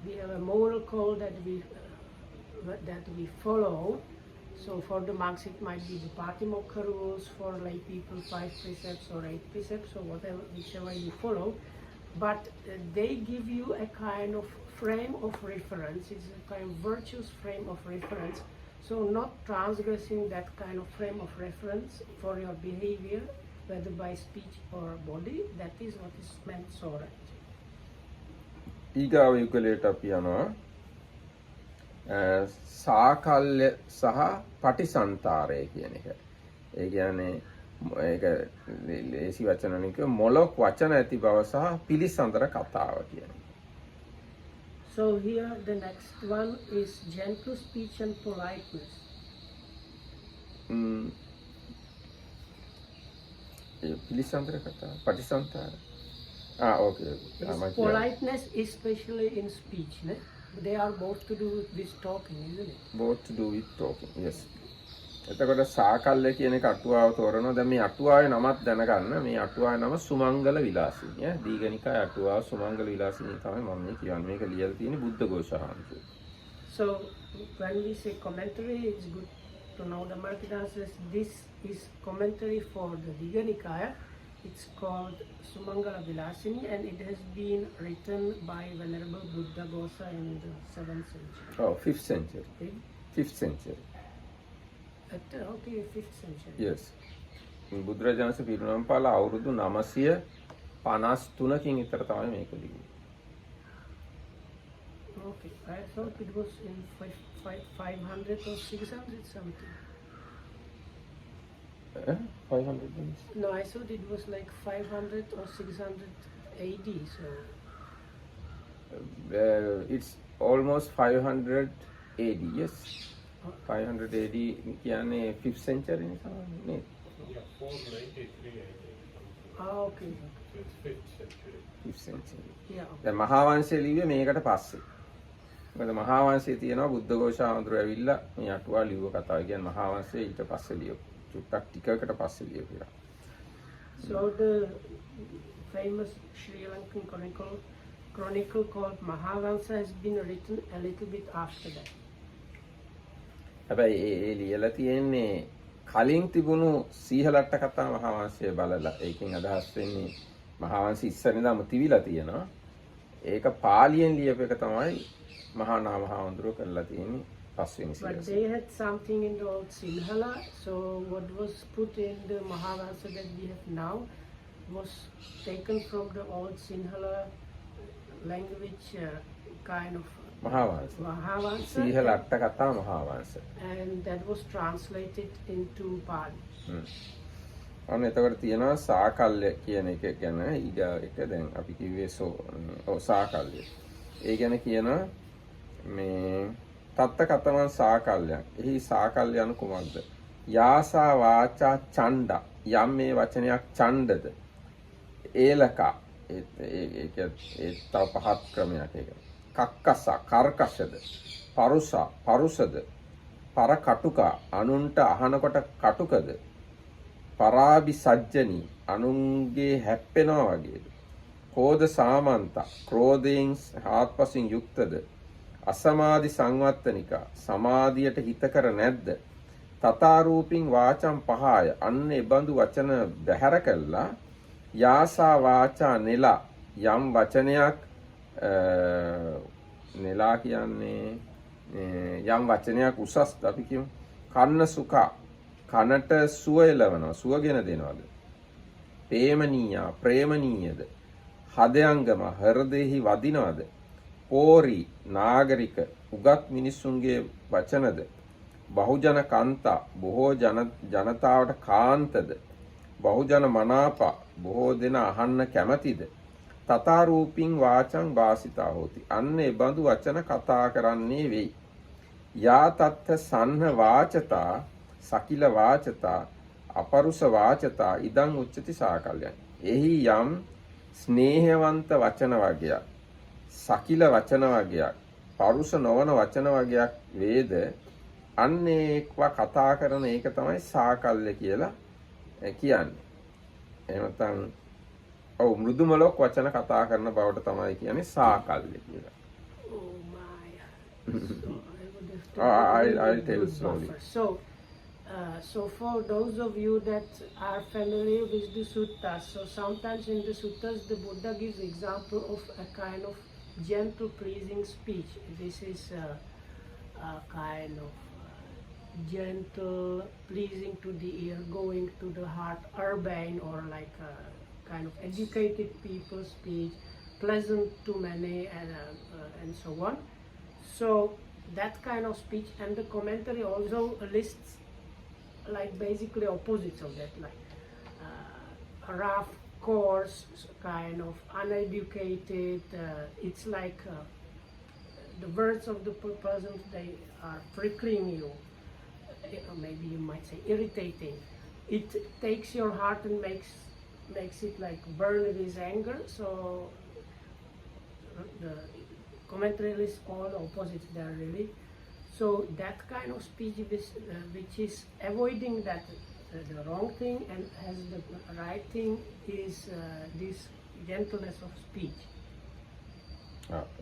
we have a moral code that we follow. So for the monks it might be the Patimokkha rules, for lay people 5 precepts or 8 precepts or whatever, whichever you follow. But they give you a kind of frame of reference. It's a kind of virtuous frame of reference. So not transgressing that kind of frame of reference for your behavior, whether by speech or body, that is what is meant soraj. ඊගාව යුගලයට අපි යනවා සාකල්‍ය සහ පටිසන්තරය කියන එක. ඒ කියන්නේ ඒක ලේසි වචන වලින් කිව්ව මොලොක් වචන ඇති බව සහ පිළිසඳර කතාව කියන එක. So here the next one is gentle speech and politeness. පිළිසඳර කතාව පටිසන්තරය. Okay. Politeness, especially in speech, ne? They are both to do with this talking, isn't it? Both to do with talking, yes. එතකොට සාකල්‍ය කියන එක අටුවාව තෝරනවා. දැන් මේ අටුවාවේ නමත් දැනගන්න. මේ අටුවාවේ නම සුමංගල විලාසිනී. දීඝනිකාය අටුවාව සුමංගල විලාසිනී තමයි මම මේ කියන්නේ. මේක ලියලා තියෙන්නේ බුද්ධඝෝෂාන්තේ. So when we say commentary, it's good to know the Markidasa's. This is commentary for the Dīghanikāya. It's called Sumangala Vilasini, and it has been written by Venerable Buddhaghosa in the 7th century. Oh, 5th century. 5th century. Okay, 5th century. Yes. බුදුරජාණන්සේ පිරිනමන පාල අවුරුදු 953කින් විතර තමයි මේක ලියුවේ. Okay, I thought it was in 500 or 600 something. 500? No, I thought it was like 500 or 600 AD. So it's almost 500 AD. Yes. 500 AD කියන්නේ 5th century නේ. Yeah, 493 I think. Okay. So it's 5th century. 5th century. Yeah. Okay. දැන් මහාවංශය ලිව්වේ මේකට පස්සේ. මොකද මහාවංශයේ තියෙනවා බුද්ධඝෝෂාන්තර ඇවිල්ලා මේ අටුවා ලිව්ව කතාව. කියන්නේ මහාවංශය ඊට පස්සේ ලියපු. චුට්ටක් ටිකකට පස්සේ ලියපුවා. So the famous Sri Lankan chronicle called Mahavansa has been written a little bit after that. හැබැයි ඒ ලියලා තියෙන්නේ කලින් තිබුණු සීහලට්ට කතා මහාවංශය බලලා. ඒකෙන් අදහස් වෙන්නේ මහාවංශය ඉස්සර ඉඳන්ම තිබිලා තියෙනවා. ඒක පාලියෙන් ලියපු එක තමයි මහා නාමහාඳුරෝ කරලා තියෙන්නේ පස්වෙනි But සියවසේ. they had something in the old Sinhala, so what was put in the Mahavansa that we have now was taken from the old Sinhala language kind of Mahavamsa. Mahavansa, සීහලට්ට කතා Mahavamsa. and that was translated into Pali. අන්න එතකොට තියෙනවා සාකල්‍ය කියන එක ගැන ඊගා එක දැන් අපි කිව්වේ සාකල්‍ය. ඒ ගැන කියනවා මේ තත්ත කතමන් සාකල්‍යයන්. එහි සාකල්‍ය අනු කුමක්ද? යාසා වාචා ඡණ්ඩ. යම් මේ වචනයක් ඡණ්ඩද? ඒලක. ඒක තව පහත් ක්‍රමයක් ඒක. කක්කස කර්කශද? පරුසා පරුසද? පර කටුක අනුන්ට අහනකොට කටුකද? පරාබි සජ්ජනී අනුන්ගේ හැප්පෙනවා වගේද? කෝධ සාමන්ත ක්‍රෝධයෙන් හාත්පසින් යුක්තද? අසමාධි සංවත්තනික සමාධියට හිතකර නැද්ද? තථාරූපින් වාචම් පහය අන්න ඒ බඳු වචන බැහැර කළා. යාසා වාචා නෙලා යම් වචනයක් නෙලා කියන්නේ යම් වචනයක් උසස් අපි කියමු කන්න සුඛ කනට සුව එළවනවා සුවගෙන දෙනවද? ප්‍රේමනීයා ප්‍රේමනීයද? හදයංගම හෘදෙහි වදිනවද? පෝරි නාගරික උගත් මිනිසුන්ගේ වචනද? බහුජන කාන්තා බොහෝ ජනතාවට කාන්තද? බහුජන මනාප බොහෝ දෙන අහන්න කැමැතිද? තථාරූපින් වාචං වාසිතා හෝති අන්න ඒ බඳු වචන කතා කරන්නේ වෙයි. යා තත්ත සන්න වාචතා සකිල වාචතා අපරුස වාචතා ඉදං උච්චති සාකල්‍යං. එහි යම් ස්නේහවන්ත වචන වගයක් සකිල වචන වගයක් පරුෂ නොවන වචන වගේක් වේද අන්න ඒකව කතා කරන එක තමයි සාකල්ය කියලා කියන්නේ. එහෙම නැත්නම් ඔව් මෘදුමලක් වචන කතා කරන බවට තමයි කියන්නේ සාකල්ය කියලා. Oh my. I'll tell slowly. So for those of you that are familiar with the suttas, so sometimes in the suttas the Buddha gives example of a kind of gentle pleasing speech. This is a kind of gentle pleasing to the ear, going to the heart, urbane or like a kind of educated people speech, pleasant to many and so on. So that kind of speech, and the commentary also lists like basically opposites of that, like rough, coarse, kind of uneducated. It's like the words of the person, they are prickling you. Maybe you might say irritating. It takes your heart and makes it like burn with anger. So the commentary is called opposites there really. So that kind of speech which is avoiding that the wrong thing and has the right thing is this gentleness of speech.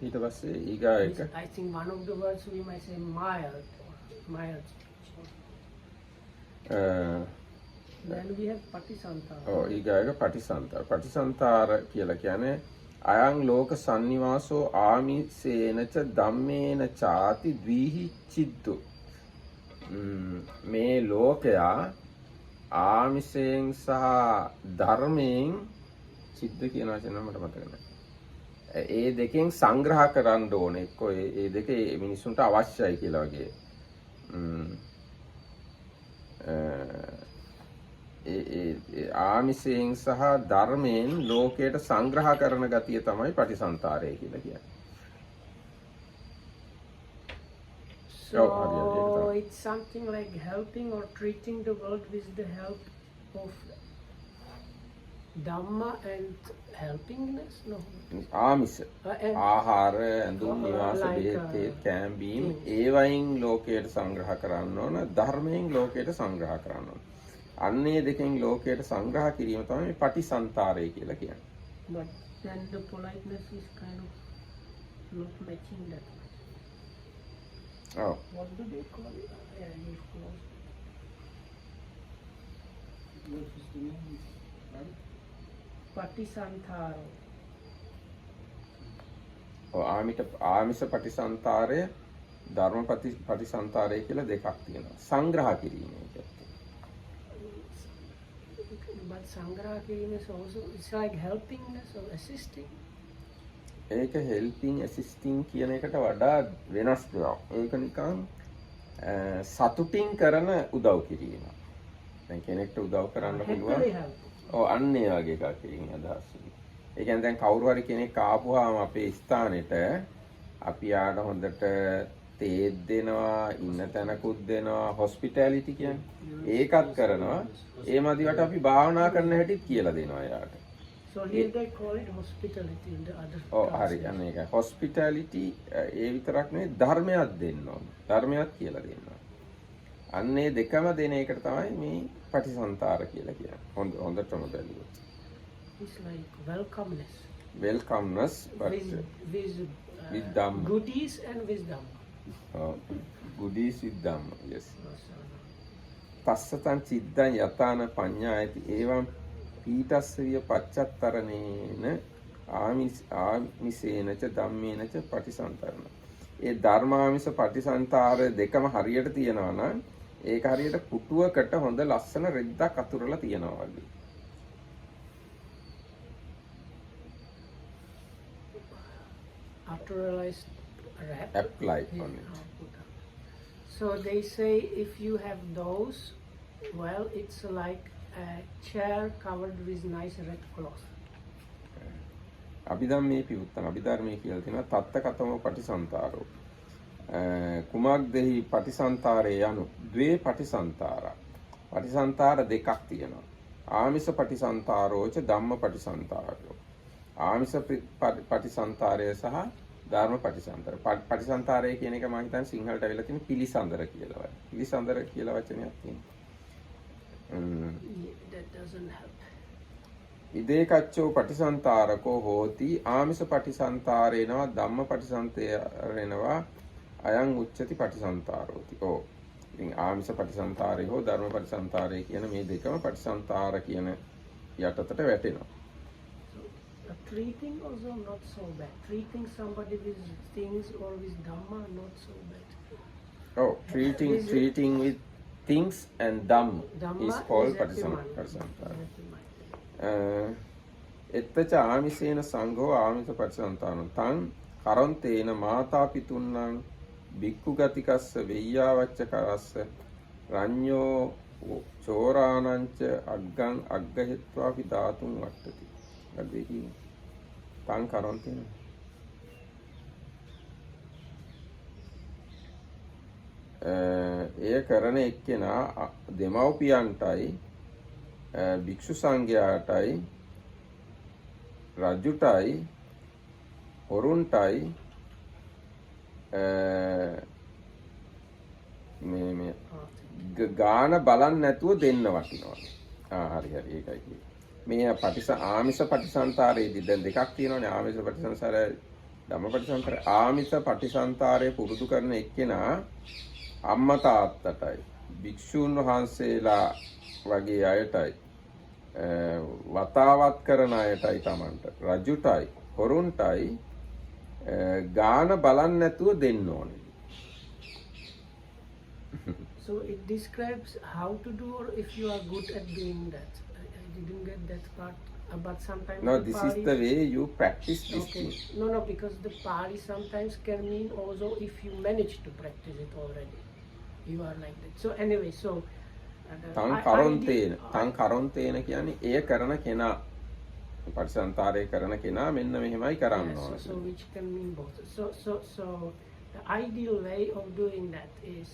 ඊට පස්සේ ඊගා එක I think one of the words we might say mild speech. Then we have patisantara. ඊගා එක පටිසන්තර. පටිසන්තර කියලා කියන්නේ අයං ලෝක සන්නිවාසෝ ආමිසේනච ධම්මේන චාති ද්විහි චිද්දු. මේ ලෝකයා ආමිසයෙන් සහ ධර්මයෙන් චිද්ද කියන වචන මට මතක නැහැ. ඒ දෙකෙන් සංග්‍රහ කරන්න ඕනේ. එක්ක ඒ දෙක මිනිසුන්ට අවශ්‍යයි කියලා වගේ. ආමිසයෙන් සහ ධර්මයෙන් ලෝකයට සංග්‍රහ කරන ගතිය තමයි පටිසන්තරය කියලා කියන්නේ. So it's something like helping or treating the world with the help of Dhamma and helpingness? No. ආමිස. And ආහාර, ඇඳුම්, නිවාස, like, බෙහෙත්, කැම්බීම් ඒවයින් ලෝකයට සංග්‍රහ කරන්න ඕන, ධර්මයෙන් ලෝකයට සංග්‍රහ කරන්න ඕන. අන්නේ දෙකෙන් ලෝකයට සංග්‍රහ කිරීම තමයි මේ පටිසන්තරය කියලා කියන්නේ. but then the politeness is kind of not matching that much. ඔව්. What do they call it? Yeah, it's close. Patisantaro. ආමිස පටිසන්තරය, ධර්ම පටිසන්තරය කියලා දෙකක් තියෙනවා. සංග්‍රහ කිරීම එක. But sangraha kirim is also, it's like helpingness or assisting. ඒක helping assisting කියන එකට වඩා වෙනස් දෙයක්. ඒක නිකන් සතුටින් කරන උදව් කිරීම. දැන් කෙනෙක්ට උදව් කරන්න පුළුවන්. ඔව් අන්න ඒ වගේ එකක් කියන අදහස. ඒ කියන්නේ දැන් කවුරු හරි කෙනෙක් ආපුවාම අපේ ස්ථානෙට අපි ආට හොඳට තේත් දෙනවා, ඉන්න තැනකුත් දෙනවා, hospitality කියන්නේ. ඒකත් කරනවා. ඒ මදිවට අපි භාවනා කරන්න හැටිත් කියලා දෙනවා යාට. So here they call it hospitality in the other. හරි අන්න ඒක. hospitality ඒ විතරක් නෙවෙයි ධර්මයක් දෙන්න ඕන. ධර්මයක් කියලා දෙනවා. අන්නේ දෙකම දෙන එකට තමයි මේ පටිසන්තර කියලා කියන්නේ. හොඳටම බැලුවොත්. It's like welcomeness. Welcomeness but with Dhamma. Goodies and wisdom. Goodies with Dhamma. Yes. තස්සතං චිද්දං යතාන පඤ්ඤායති එවං පීඨස්සවිය පච්චත්තරණේන ආමිසේනච ධම්මේනච පටිසන්තරණ. ඒ ධර්මාමිස පටිසන්තර දෙකම හරියට තියනවා නම් ඒක හරියට පුටුවකට හොඳ ලස්සන රෙද්දක් අතුරලා තියනවා වගේ. Naturalized wrap. Apply on it. So they say if you have those, well, it's like a chair covered with nice red cloth. අභිධම්මේ පියුත්තං අභිධර්මයේ කියලා තියෙනවා තත්තකතම පටිසන්තරෝ. කුමග්දෙහි පටිසන්තරේ යනු ද්වේ පටිසන්තරා. පටිසන්තර දෙකක් තියෙනවා. ආමිස පටිසන්තරෝච ධම්ම පටිසන්තරෝ. ආමිස පටිසන්තරය සහ ධර්ම පටිසන්තර. පටිසන්තරය කියන එක මම හිතන්නේ සිංහලට ඇවිල්ලා තියෙන පිළිසඳර කියලා. පිළිසඳර කියලා වචනයක් තියෙනවා. That doesn't help. ඉදේ කච්චෝ පටිසන්තරකෝ හෝති ආමිස පටිසන්තරේනවා ධම්ම පටිසන්තරේනවා අයං උච්චති පටිසන්තරෝති. ඕ. ඉතින් ආමිස පටිසන්තරේ හෝ ධර්ම පටිසන්තරේ කියන මේ දෙකම පටිසන්තර කියන යටතට වැටෙනවා. Treating also not so bad. Treating somebody with things or with dhamma not so bad. Oh, treating with things and dhamma is called patisantara. එත්තච ආමිසේන සංඝෝ ආමිස පටිසන්තානං තං කරොන්තේන මාතා පිතුන්නං බික්ඛු ගතිකස්ස වෙය්‍යාවච්ච කරස්ස රඤ්ඤෝ චෝරානංච අග්ගං අග්ගහෙත්වාපි ධාතුන් වට්ටති. ගද්දේ කියන්නේ තං කරොන්තේන එය කරන එක්කෙනා දෙමව්පියන්ටයි භික්ෂු සංඝයාටයි රජුටයි හොරුන්ටයි මේ ගාන බලන්න නැතුව දෙන්න වටිනවා. හරි ඒකයි කියන්නේ. මේ ආමිස පටිසන්තරයේදී දැන් දෙකක් තියෙනවානේ. ආමිස පටිසන්තරය ධම්ම පටිසන්තරය. ආමිස පටිසන්තරය පුරුදු කරන එක්කෙනා අම්මා තාත්තටයි භික්ෂුන් වහන්සේලා වගේ අයටයි වතාවත් කරන අයටයි තමන්ට රජුටයි හොරුන්ටයි ගාන බලන්න නැතුව දෙන්න ඕනේ. So it describes how to do or if you are good at doing that. I didn't get that part. But sometimes no, this is the way you practice this thing. No, because the pari sometimes can mean also if you manage to practice it already. You are like that. So anyway, so තං කරොන්තේන කියන්නේ එය කරන කෙනා පටිසන්තරය කරන කෙනා මෙන්න මෙහෙමයි කරන්න ඕන. So which can mean both. So the ideal way of doing that is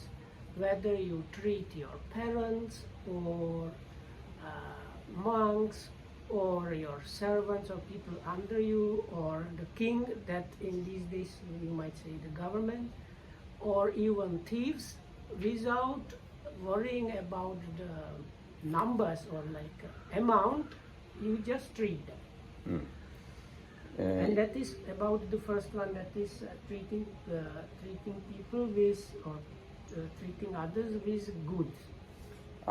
whether you treat your parents or monks or your servants or people under you or the king, that in these days you might say the government, or even thieves, without worrying about the numbers or like amount, you just treat them. And that is about the first one, that is treating people with or treating others with goods.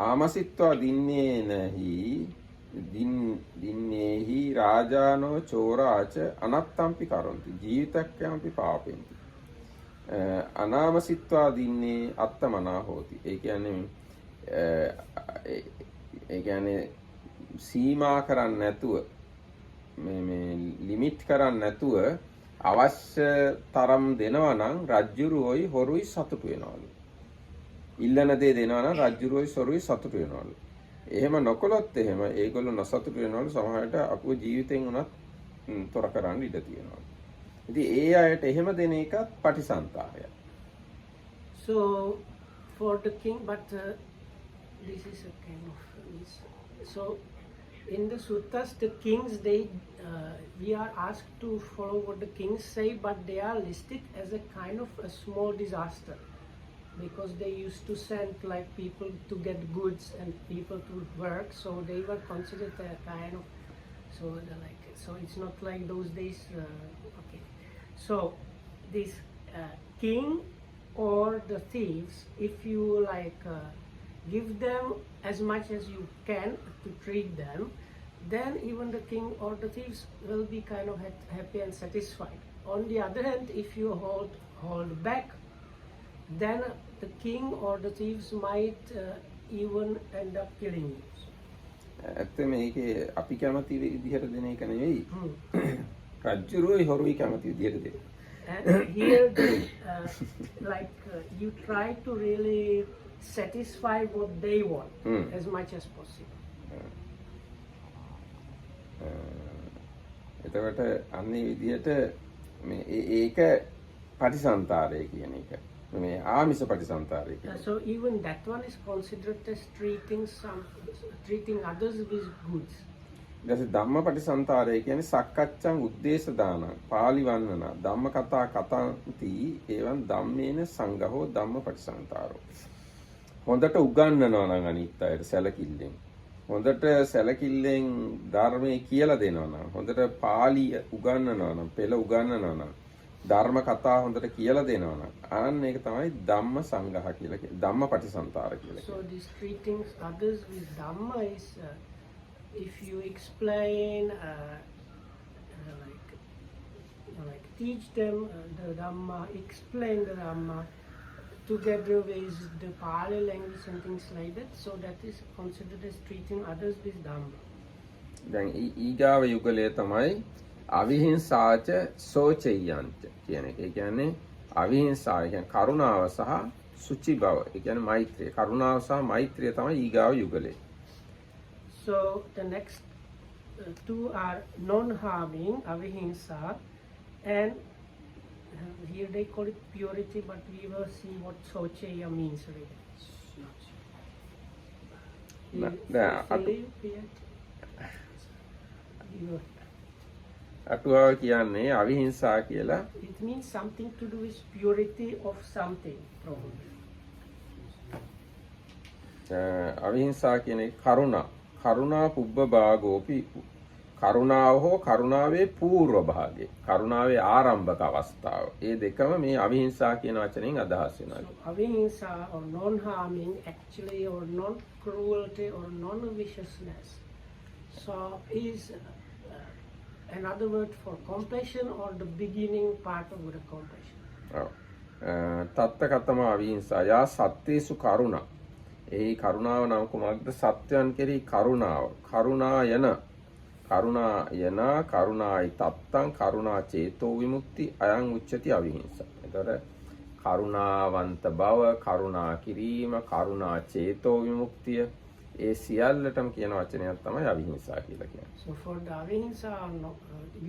ආමසිත්වා දින්නේනහි දින්නේහි රාජානෝ චෝරාච අනත්තම්පි කරොන්ති ජීවිතක්ඛයම්පි පාපෙන්ති. අනාමසිත්වා දින්නේ අත්තමනා හෝති. ඒ කියන්නේ සීමා කරන්නේ නැතුව මේ limit කරන්නේ නැතුව අවශ්‍ය තරම් දෙනවා නම් රජ්ජුරුවෝයි හොරුයි සතුටු වෙනවලු. ඉල්ලන දේ දෙනවා නම් රජ්ජුරුවෝයි සොරුයි සතුටු වෙනවලු. එහෙම නොකළොත් එහෙම ඒගොල්ලෝ නොසතුටු වෙනවලු. සමහරවිට අපුව ජීවිතෙන් උනත් තොර කරන්න ඉඩ තියෙනවා. ඉතින් ඒ අයට එහෙම දෙන එකත් පටිසන්තරය. So for the king, but this is a kind of so in the suttas the kings we are asked to follow what the kings say, but they are listed as a kind of a small disaster because they used to send like people to get goods and people to work, so they were considered a kind of so it's not like those days. Okay, so this king or the thieves, if you like give them as much as you can to treat them, then even the king or the thieves will be kind of happy and satisfied. On the other hand, if you hold back, then the king or the thieves might even end up killing you. ඇත්ත මේකේ අපි කැමති විදිහට දෙන එක නෙවෙයි. රජ්ජුරුවෝයි හොරුයි කැමති විදිහට දෙන්න. And here, you try to really satisfy what they want as much as possible. එතකොට අන්නේ විදිහට මේ ඒක පටිසන්තරය කියන එක. මේ ආමිස පටිසන්තරය කියන. So even that one is considered as treating others with goods. ඊට ධම්මපටිසන්තරය කියන්නේ සක්කච්ඡං උද්දේශ දානං පාලි වන්නන ධම්ම කතා කතන්ති එවං ධම්මේන සංඝහෝ ධම්මපටිසන්තරෝ. හොඳට උගන්වනවා නම් අනිත් අයට සැලකිල්ලෙන්. හොඳට සැලකිල්ලෙන් ධර්මයේ කියලා දෙනවා නම් හොඳට පාලි උගන්වනවා නම් පෙළ උගන්වනවා නම් ධර්ම කතා හොඳට කියලා දෙනවා නම් ආන්න ඒක තමයි ධම්ම සංඝහ කියලා කියන්නේ. ධම්මපටිසන්තර කියලා So කියන්නේ. this treating others with Dhamma is if you explain, like teach them the Dhamma, explain the Dhamma together with the Pali language and things like that. So that is considered as treating others with Dhamma. දැන් ඊගාව යුගලයේ තමයි අවිහිංසාච සෝචයන්ත කියන එක. ඒ කියන්නේ අවිහිංසාව කියන්නේ කරුණාව සහ සුචි බව. ඒ කියන්නේ මෛත්‍රිය. කරුණාව සහ මෛත්‍රිය තමයි ඊගාව යුගලේ. So the next two are non-harming, avihimsa, and here they call it purity, but we will see what socheya means really. අටුවාව කියන්නේ අවිහිංසා කියලා. It means something to do with purity of something, probably. අවිහිංසා කියන්නේ කරුණා පුබ්බ භාගෝපි කරුණාව හෝ කරුණාවේ పూర్ව භාගය. කරුණාවේ ආරම්භක අවස්ථාව. මේ දෙකම මේ අවිහිංසා කියන වචනෙන් අදහස් වෙනවා. So avihimsa or non-harming actually or non-cruelty or non-viciousness. So is another word for compassion or the beginning part of the compassion. තත්ත කතම අවිහිංසා යා සත්‍යේසු කරුණා. ඒ කරුණාව නම් කුමක්ද? සත්‍යයන් කෙරෙහි කරුණාව. කරුණායන කරුණායි තත්තං කරුණා චේතෝ විමුක්ති අයං උච්චති අවිහිංසා. එතකොට කරුණාවන්ත බව, කරුණා කිරීම, කරුණා චේතෝ විමුක්තිය ඒ සියල්ලටම කියන වචනයක් තමයි අවිහිංසා කියලා කියන්නේ. So for the avihimsa,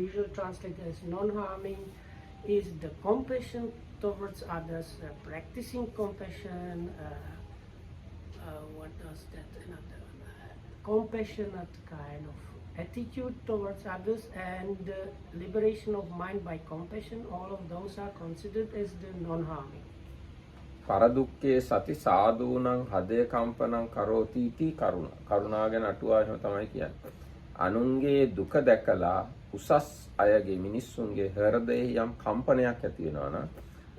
usual translated as non-harming, is the compassion towards others, practicing compassion. What does that? Another compassionate kind of attitude towards others and liberation of mind by compassion. All of those are considered as the non-harming. පරදුක්කේ සති සාදූනං හදේ කම්පනං කරෝති इति කරුණා ගැන අටුවා එහෙම තමයි කියන්නේ. අනුන්ගේ දුක දැකලා උසස් අයගේ මිනිස්සුන්ගේ හෘදයේ යම් කම්පනයක් ඇති වෙනවා නම්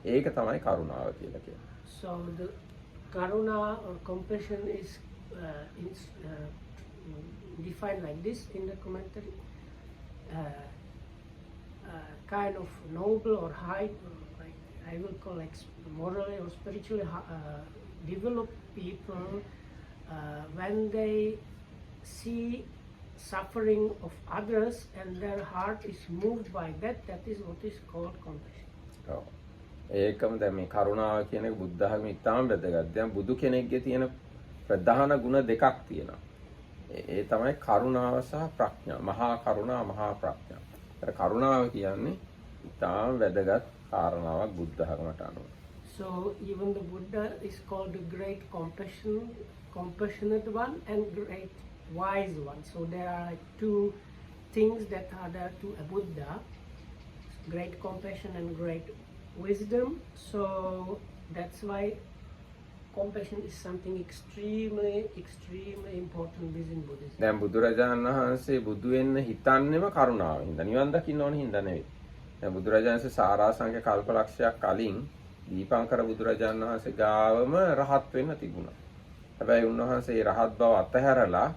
ඒක තමයි කරුණාව කියලා කියන්නේ. So the karuna or compassion is defined like this in the commentary. Kind of noble or high, like I will call like morally or spiritually developed people, when they see suffering of others and their heart is moved by that, that is what is called compassion. ඒකම දැන් මේ කරුණාව කියන එක බුද්ධ ධර්මයේ ඉතාම වැදගත්. දැන් බුදු කෙනෙක්ගේ තියෙන ප්‍රධාන ගුණ දෙකක් තියෙනවා. ඒ තමයි කරුණාව සහ ප්‍රඥා. මහා කරුණා, මහා ප්‍රඥා. ඒතර කරුණාව කියන්නේ ඉතාම වැදගත් කාරණාවක් බුද්ධ ධර්මයට අනුව. So even the Buddha is called the great compassionate one and great wise one. So there are like two things that are there to a Buddha: great compassion and great wisdom. So that's why compassion is something extremely important within Buddhism. දැන් බුදුරජාණන් වහන්සේ බුදු වෙන්න හිතන්නේම කරුණාව හින්දා. නිවන් දකින්න ඕන හින්දා නෙවෙයි. දැන් බුදුරජාණන් වහන්සේ සාරාංශක කල්පලක්ෂයක් කලින් දීපංකර බුදුරජාණන් වහන්සේ ගාවම රහත් වෙන්න තිබුණා. හැබැයි උන්වහන්සේ රහත් බව අතහැරලා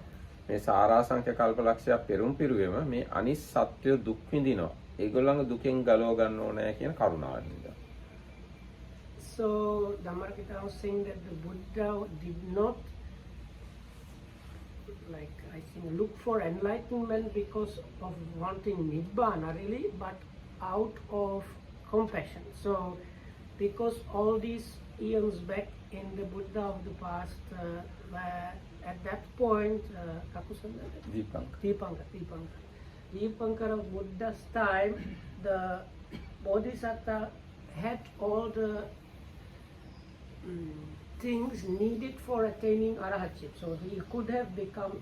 මේ සාරාංශක කල්පලක්ෂයක් පෙරම් පිරුවෙම මේ අනිත් සත්‍ය දුක් විඳිනවා. ඒගොල්ලන්ගේ දුකෙන් ගලව ගන්න ඕනේ කියන කරුණාවෙන්. So Dhammarakita was saying that the Buddha did not, like I think, look for enlightenment because of wanting Nibbana really, but out of compassion. So because all these eons back in the Buddha of the past, where at that point, Deepankara Buddha's time, the Bodhisattva had all the things needed for attaining arahatship. So he could have become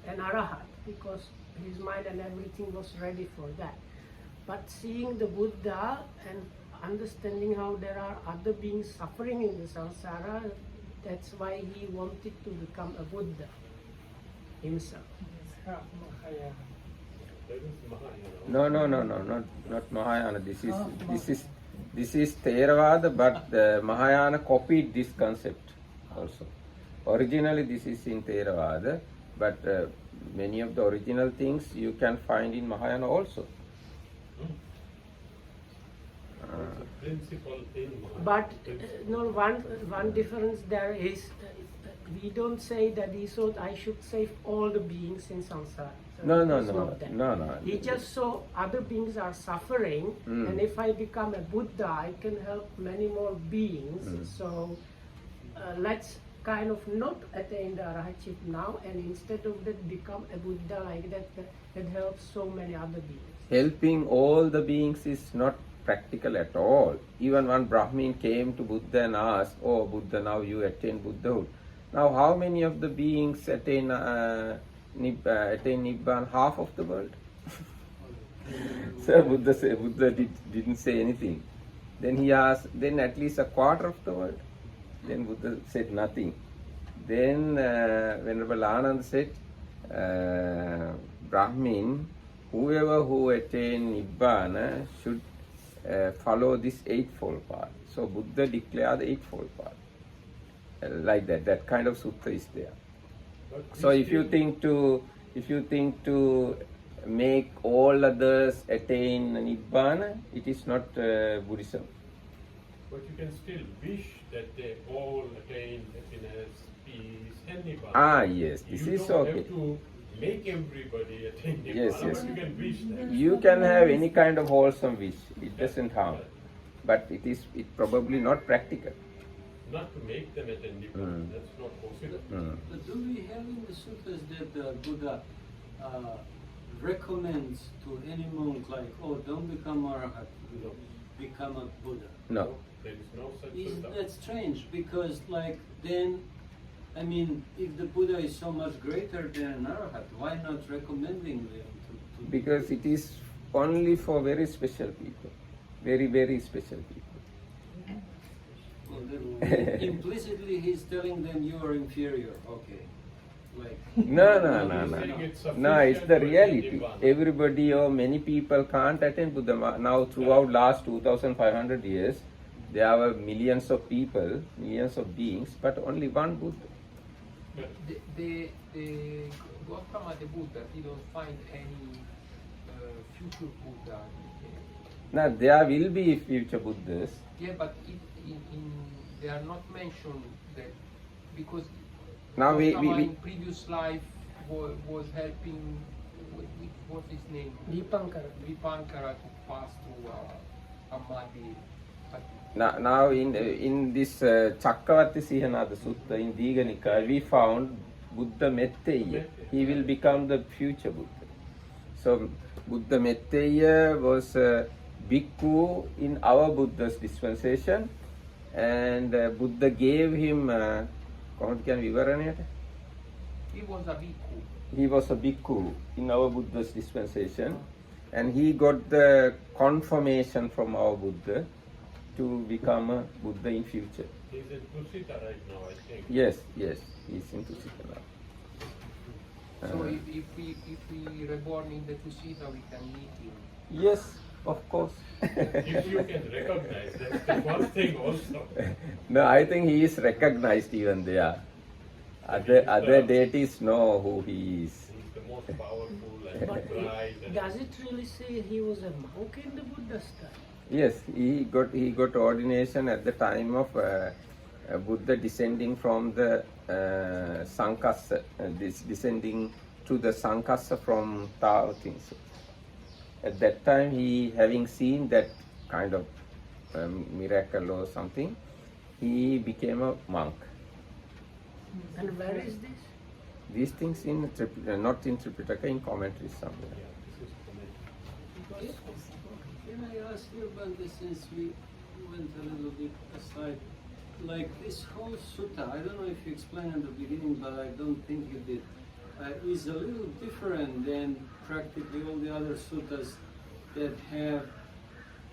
an arahat because his mind and everything was ready for that. But seeing the Buddha and understanding how there are other beings suffering in the samsara, that's why he wanted to become a Buddha himself. That is Mahayana. No, not Mahayana. This is Theravada, but Mahayana copied this concept also. Originally, this is in Theravada, but many of the original things you can find in Mahayana also. It's a principle in Mahayana. But no, one difference there is we don't say that he thought I should save all the beings in samsara. So No. it's not that. No. He just saw other beings are suffering, and if I become a Buddha, I can help many more beings. So let's kind of not attain the arahantship now, and instead of that, become a Buddha like that. That helps so many other beings. Helping all the beings is not practical at all. Even one Brahmin came to Buddha and asked, "Oh Buddha, now you attain Buddhahood. Now how many of the beings attain Nibbana? Half of the world." So Buddha didn't say anything. Then he asked, then at least a quarter of the world. Then Buddha said nothing. Then Venerable Ananda said, Brahmin, whoever who attain Nibbana should follow this eightfold path. So Buddha declared the eightfold path. Like that kind of sutta is there. But So we if you still- think to make all others attain Nibbana, it is not Buddhism. But you can still wish that they all attain happiness, peace, and Nibbana. Ah, yes, this You is don't okay. have to make everybody attain Nibbana, Yes. but you can wish that. You can have any kind of wholesome wish. It doesn't harm, but it probably not practical. Not to make them attain Nibbana, that's not possible. But do we have in the sutras that the Buddha recommends to any monk like, oh, don't become arahat, become a Buddha? No. There is no such Isn't sutta. that strange? Because like then, I mean, if the Buddha is so much greater than an arahat, why not recommending them to Because it is only for very special people, very, very special people. Well, then implicitly he's telling them you are inferior. Okay, like No. saying it's sufficient No, it's the to reality. attain Nibbana. Everybody or many people can't attain Buddha. Now, throughout last 2,500 years, there were millions of people, millions of beings, but only one Buddha. The Gautama the Buddha didn't find any future Buddha. Now, there will be future Buddhas. Yeah, but they are not mentioned that because Now Gautama we in previous life was helping what's his name? Dipankara. Dipankara to pass through a muddy. now in this Chakravarti Sihanada Sutta in Diga Nikaya, we found Buddha Metteya. He will become the future Buddha. So Buddha Metteya was a bhikkhu in our Buddha's dispensation, and Buddha gave him කොහොමද කියන්නේ විවරණයට? He was a bhikkhu. He was a bhikkhu in our Buddha's dispensation, and he got the confirmation from our Buddha to become a Buddha in future. He's in Tusita right now, I think. Yes, he's in Tusita now. So if we reborn in the Tusita, we can meet him. Yes, of course. If you can recognize, that's the first thing also. No, I think he is recognized even there. Other deities know who he is. He's the most powerful and But bright. does it really say he was a monk in the Buddha's time? Yes, he got ordination at the time of Buddha descending from the Sankassa, descending to the Sankassa from Tao things. At that time, he having seen that kind of miracle or something, he became a monk. And where is this? These things in not in Tripitaka, in commentaries somewhere. Yeah, this is common. Can I ask you about this since we went a little bit aside? Like this whole sutta, I don't know if you explained at the beginning, but I don't think you did. is a little different than practically all the other suttas that have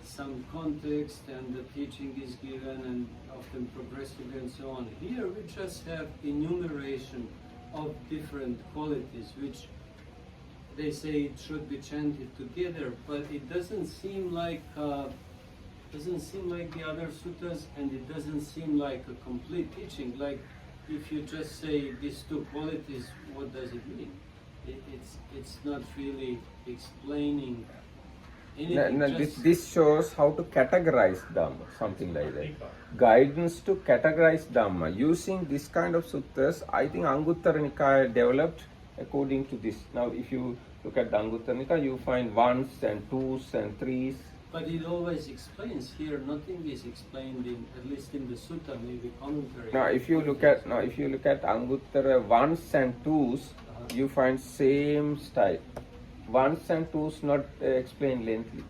some context and the teaching is given and often progressively and so on. Here we just have enumeration of different qualities which they say it should be chanted together, but it doesn't seem like the other suttas, and it doesn't seem like a complete teaching. Like if you just say these two qualities, what does it mean? It's not really explaining anything. No, this shows how to categorize Dhamma, something like that. Guidance to categorize Dhamma. Using this kind of suttas, I think Anguttara Nikaya developed according to this. Now, if you look at the Anguttara Nikaya, you find ones and twos and threes. But it always explains. Here nothing is explained in, at least in the sutta, maybe commentary. Now, if you look at Anguttara ones and twos, you find same style. Ones and twos not explained lengthily.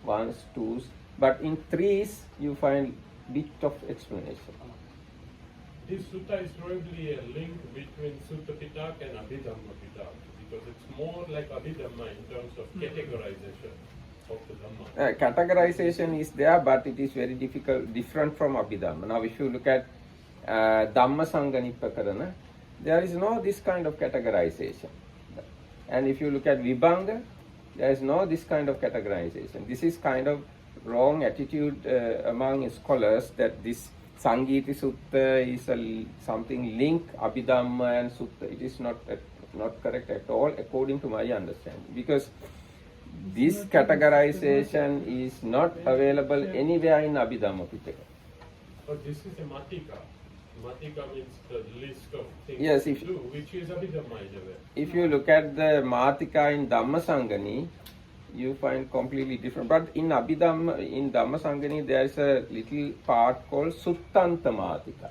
Ones, twos, but in threes you find bit of explanation. This sutta is probably a link between Sutta Pitaka and Abhidhamma Pitaka, because it's more like Abhidhamma in terms of categorization of the Dhamma. Categorization is there, but it is very different from Abhidhamma. Now, if you look at Dhamma Sanganipakarana, there is no this kind of categorization. And if you look at Vibhanga, there is no this kind of categorization. This is kind of wrong attitude among scholars that this Sangiti Sutta is something link Abhidhamma and Sutta. It is not correct at all according to my understanding, because this categorization is not available anywhere in Abhidhamma Pitaka. But this is a Matika. Matika means the list of things Yes, to do, which is Abhidhamma in a way. If you look at the Matika in Dhammasangani, you find completely different. But in Abhidhamma, in Dhammasangani, there is a little part called Suttanta Matika.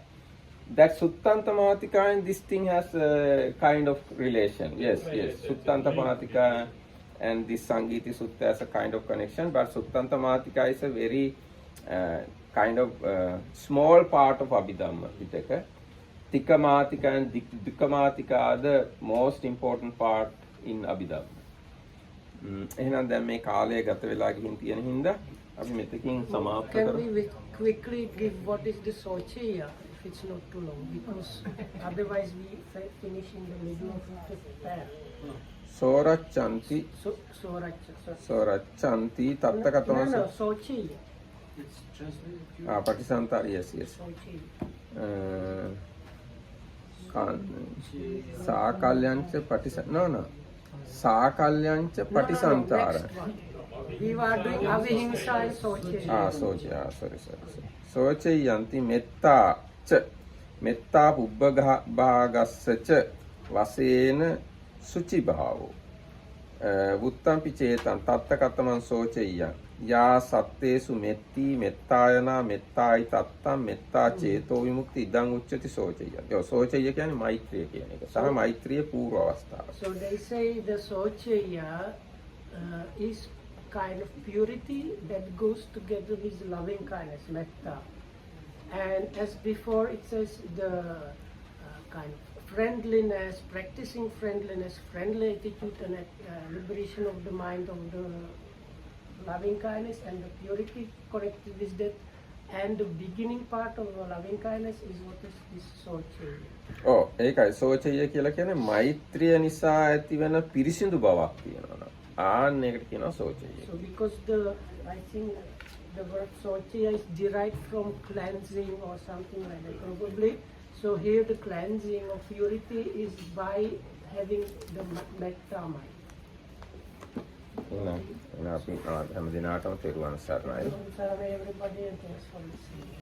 That Suttanta Matika and this thing has a kind of relation. Yes. Suttanta Matika and this Sangiti Sutta has a kind of connection, but Suttanta Matika is a very kind of small part of Abhidhamma Pitaka. Tikka Matika and Dikka Matika are the most important part in Abhidhamma. එහෙනම් දැන් මේ කාලය ගත වෙලා ගිහින් තියෙන හින්දා අපි මෙතකින් සමාප්ත Can කරමු. we quickly give what is the Socheya, if it's not too long, because otherwise we finish in the middle of the pair. සෝරච්ඡanti Soracha. සෝරච්ඡanti තත්තකතම No, Socheya. It's translated. පටිසන්තරි yes. Socheya. සාකල්යංච පටිස no. සාකල්යංච පටිසන්තර. We were doing Avihimsa and Socheya. Socheya, sorry. Socheyanti metta cha. Metta pubbagassa cha vasena suci bhavo. Vuttampi cetan tattakataman socheyan. Ya sattesu metti mettayana mettayi tattam metta ceto vimukti idang uccati socheya. Yo socheya කියන්නේ මෛත්‍රිය කියන එක. සහ මෛත්‍රිය පූර්ව අවස්ථාව. So they say the Socheya is kind of purity that goes together with loving kindness, metta. And as before it says the kind of friendliness, practicing friendliness, friendly attitude and liberation of the mind of the loving kindness, and the purity connected with that, and the beginning part of loving kindness is what is this Socheya. ඒකයි සෝචය කියලා කියන්නේ මෛත්‍රිය නිසා ඇතිවෙන පිරිසිදු බවක් තියෙනවා. ආන්න ඒකට කියනවා සෝචය. So because I think the word Socheya is derived from cleansing or something like that probably. So here the cleansing of purity is by having the metta mind. එහෙනම් අපි හැම දිනකටම තෙරුවන් සරණයි. Everybody and thanks for listening.